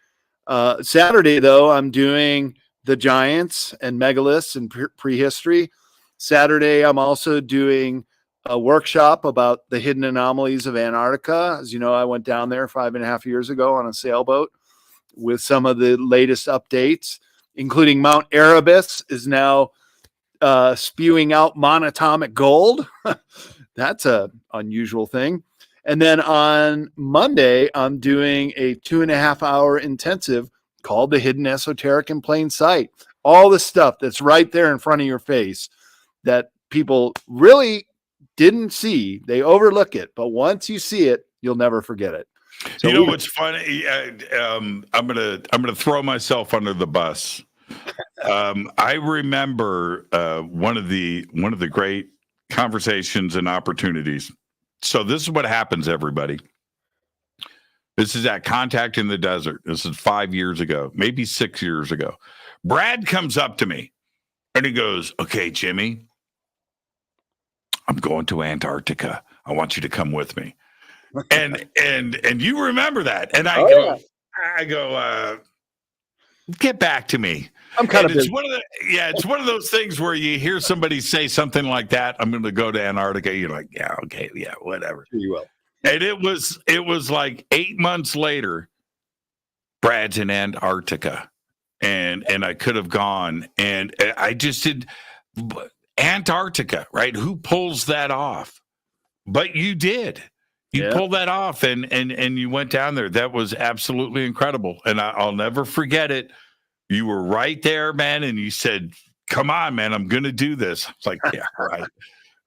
Saturday, though, I'm doing the giants and megaliths and prehistory. Saturday, I'm also doing a workshop about the hidden anomalies of Antarctica. As you know, I went down there 5.5 years ago on a sailboat with some of the latest updates, including Mount Erebus is now spewing out monatomic gold. That's a unusual thing. And then on Monday, I'm doing a 2.5-hour intensive called The Hidden Esoteric in Plain Sight. All the stuff that's right there in front of your face that people really didn't see, they overlook it, but once you see it, you'll never forget it. So what's funny? I'm gonna throw myself under the bus. I remember one of the great conversations and opportunities. So this is what happens, everybody. This is at Contact in the Desert. This is 5 years ago, maybe 6 years ago. Brad comes up to me and he goes, "Okay, Jimmy, I'm going to Antarctica. I want you to come with me." And you remember that. And I go, get back to me. I'm kind of it's one of those things where you hear somebody say something like that. I'm going to go to Antarctica. You're like, yeah, okay, yeah, whatever. You will. And it was like 8 months later, Brad's in Antarctica, and I could have gone, and I just did Antarctica, right? Who pulls that off? But you did. You pulled that off, and you went down there. That was absolutely incredible, and I'll never forget it. You were right there, man, and you said, "Come on, man, I'm going to do this." I was like, "Yeah,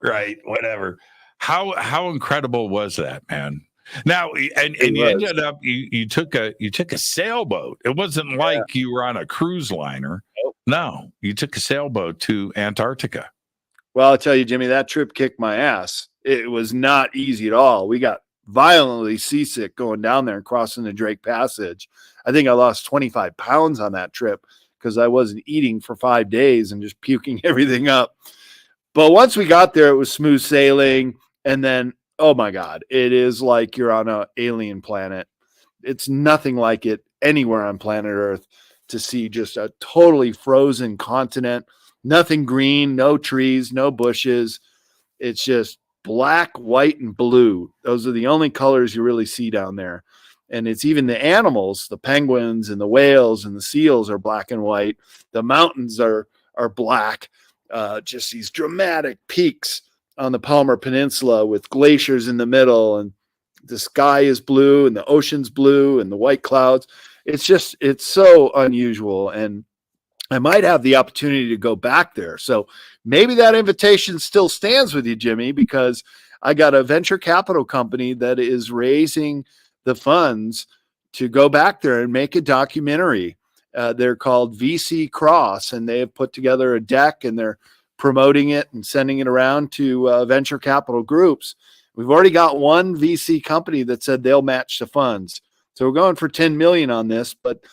right, whatever." How incredible was that, man? Now, and you ended up you took a sailboat. It wasn't like you were on a cruise liner. Nope. No, you took a sailboat to Antarctica. Well, I'll tell you, Jimmy, that trip kicked my ass. It was not easy at all. We got violently seasick going down there and crossing the Drake Passage. I think I lost 25 pounds on that trip because I wasn't eating for 5 days and just puking everything up. But once we got there, it was smooth sailing. And then, oh my God, it is like you're on an alien planet. It's nothing like it anywhere on planet Earth to see just a totally frozen continent. Nothing green, no trees, no bushes. It's just black, white, and blue. Those are the only colors you really see down there. And it's even the animals, the penguins and the whales and the seals are black and white. The mountains are black. Just these dramatic peaks on the Palmer Peninsula with glaciers in the middle. And the sky is blue and the ocean's blue and the white clouds. It's so unusual. And I might have the opportunity to go back there. So maybe that invitation still stands with you, Jimmy, because I got a venture capital company that is raising the funds to go back there and make a documentary. They're called VC Cross, and they have put together a deck, and they're promoting it and sending it around to venture capital groups. We've already got one VC company that said they'll match the funds. So we're going for 10 million on this, but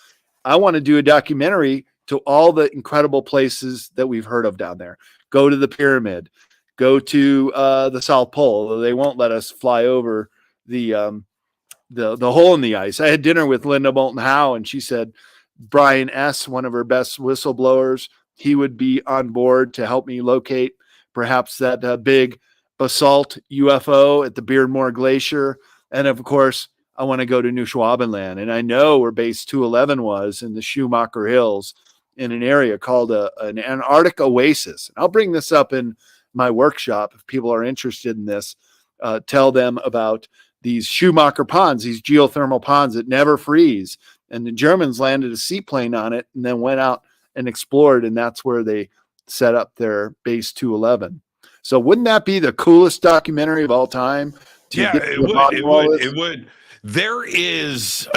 I want to do a documentary to all the incredible places that we've heard of down there. Go to the pyramid, go to the South Pole. They won't let us fly over the hole in the ice. I had dinner with Linda Moulton Howe, and she said Brian S., one of her best whistleblowers, he would be on board to help me locate perhaps that big basalt UFO at the Beardmore Glacier. And of course, I want to go to New Schwabenland. And I know where base 211 was in the Schumacher Hills, in an area called an Antarctic oasis. I'll bring this up in my workshop if people are interested in this. Tell them about these Schumacher ponds, these geothermal ponds that never freeze. And the Germans landed a seaplane on it and then went out and explored, and that's where they set up their base 211. So wouldn't that be the coolest documentary of all time? Yeah, it would. There is...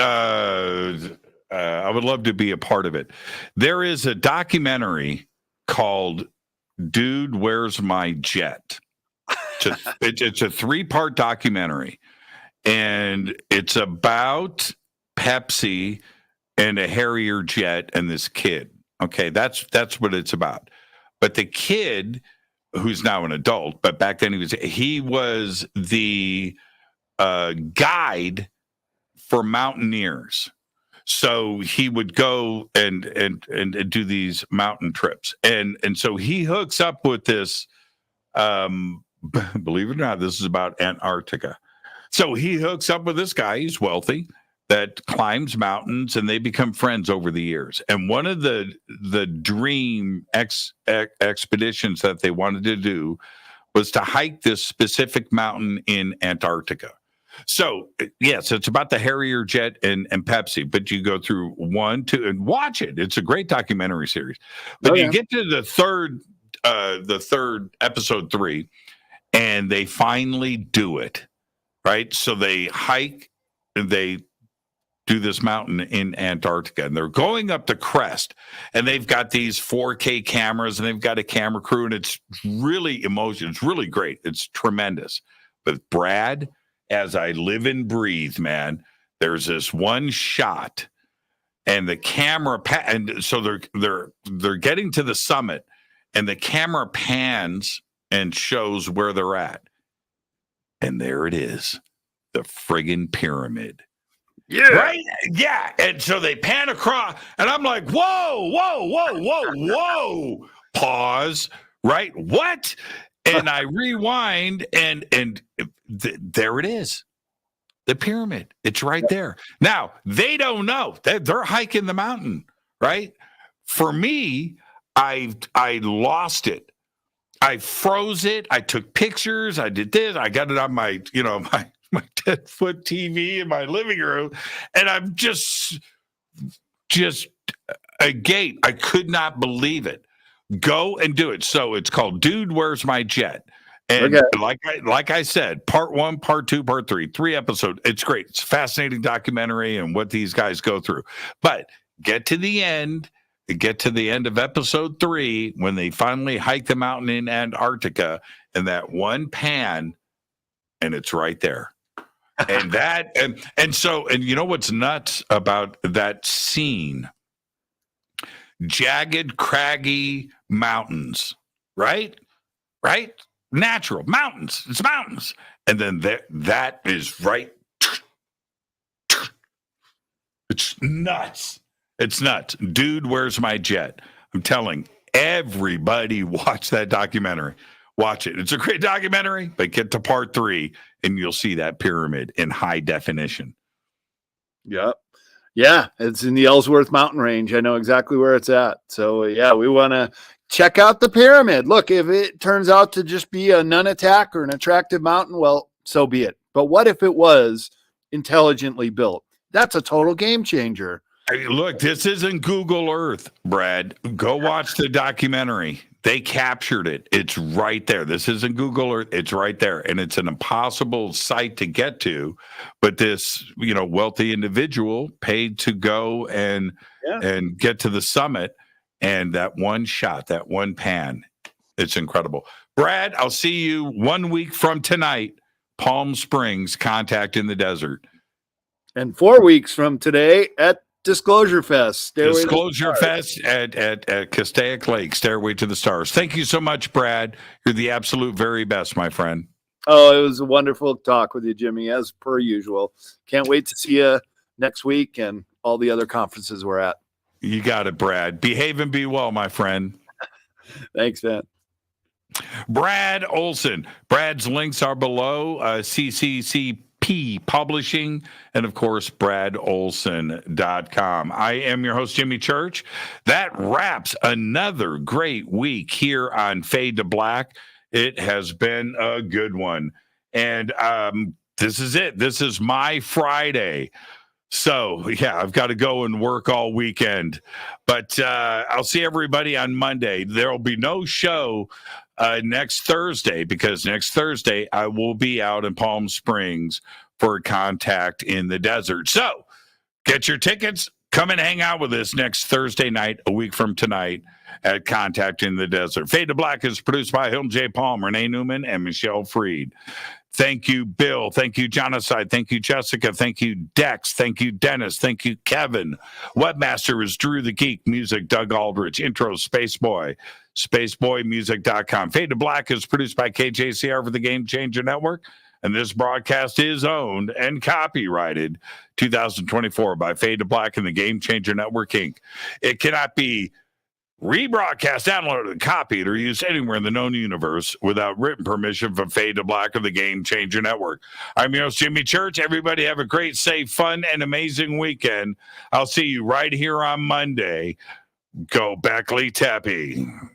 I would love to be a part of it. There is a documentary called Dude, Where's My Jet? It's a 3-part documentary, and it's about Pepsi and a Harrier jet and this kid. Okay, that's what it's about. But the kid, who's now an adult, but back then he was the guide for mountaineers. So he would go and do these mountain trips. And so he hooks up with this, believe it or not, this is about Antarctica. So he hooks up with this guy, he's wealthy, that climbs mountains, and they become friends over the years. And one of the dream expeditions that they wanted to do was to hike this specific mountain in Antarctica. So, yes, it's about the Harrier jet and Pepsi, but you go through 1, 2, and watch it. It's a great documentary series. But you get to the third episode 3, and they finally do it, right? So they hike, and they do this mountain in Antarctica, and they're going up the crest, and they've got these 4K cameras, and they've got a camera crew, and it's really emotional. It's really great. It's tremendous. But Brad, as I live and breathe, man, there's this one shot, and the camera and so they're getting to the summit, and the camera pans and shows where they're at, and there it is, the friggin' pyramid. Yeah, right. Yeah, and so they pan across, and I'm like, whoa, pause. Right, what? And I rewind, and there it is, the pyramid. It's right there. Now, they don't know. They're hiking the mountain, right? For me, I lost it. I froze it. I took pictures. I did this. I got it on my 10-foot TV in my living room, and I'm just A gate. I could not believe it. Go and do it. So it's called Dude, Where's My Jet? And like I said, part 1, part 2, part 3, 3 episodes. It's great. It's a fascinating documentary and what these guys go through. But get to the end of episode 3 when they finally hike the mountain in Antarctica, and that one pan, and it's right there. And that and you know what's nuts about that scene? Jagged, craggy mountains, right? Natural mountains. It's mountains. And then that is right. It's nuts. It's nuts. Dude, Where's My Jet? I'm telling everybody, watch that documentary. Watch it. It's a great documentary, but get to part 3 and you'll see that pyramid in high definition. Yep. Yeah, it's in the Ellsworth mountain range. I know exactly where it's at. So yeah, we want to check out the pyramid. Look, if it turns out to just be a non-attack or an attractive mountain, well, so be it. But what if it was intelligently built? That's a total game changer. Hey, look, this isn't Google Earth, Brad. Go watch the documentary. They captured it. It's right there. This isn't Google Earth. It's right there. And it's an impossible site to get to. But this, wealthy individual paid to go and get to the summit. And that one shot, that one pan, it's incredible. Brad, I'll see you 1 week from tonight, Palm Springs, Contact in the Desert. And 4 weeks from today at Disclosure Fest. Disclosure Fest at Castaic Lake, Stairway to the Stars. Thank you so much, Brad. You're the absolute very best, my friend. Oh, it was a wonderful talk with you, Jimmy, as per usual. Can't wait to see you next week and all the other conferences we're at. You got it, Brad. Behave and be well, my friend. Thanks, man. Brad Olson. Brad's links are below. CCCP Publishing, and of course, BradOlson.com. I am your host, Jimmy Church. That wraps another great week here on Fade to Black. It has been a good one. And this is it. This is my Friday. So, yeah, I've got to go and work all weekend. But I'll see everybody on Monday. There will be no show next Thursday, because next Thursday I will be out in Palm Springs for Contact in the Desert. So get your tickets. Come and hang out with us next Thursday night, a week from tonight, at Contact in the Desert. Fade to Black is produced by Hilton J. Palm, Renee Newman, and Michelle Freed. Thank you, Bill. Thank you, Jonathan. Thank you, Jessica. Thank you, Dex. Thank you, Dennis. Thank you, Kevin. Webmaster is Drew the Geek. Music, Doug Aldrich. Intro, Spaceboy. SpaceboyMusic.com. Fade to Black is produced by KJCR for the Game Changer Network. And this broadcast is owned and copyrighted 2024 by Fade to Black and the Game Changer Network, Inc. It cannot be rebroadcast, downloaded, copied, or used anywhere in the known universe without written permission from Fade to Black of the Game Changer Network. I'm your host, Jimmy Church. Everybody have a great, safe, fun, and amazing weekend. I'll see you right here on Monday. Go Beckley Teppy.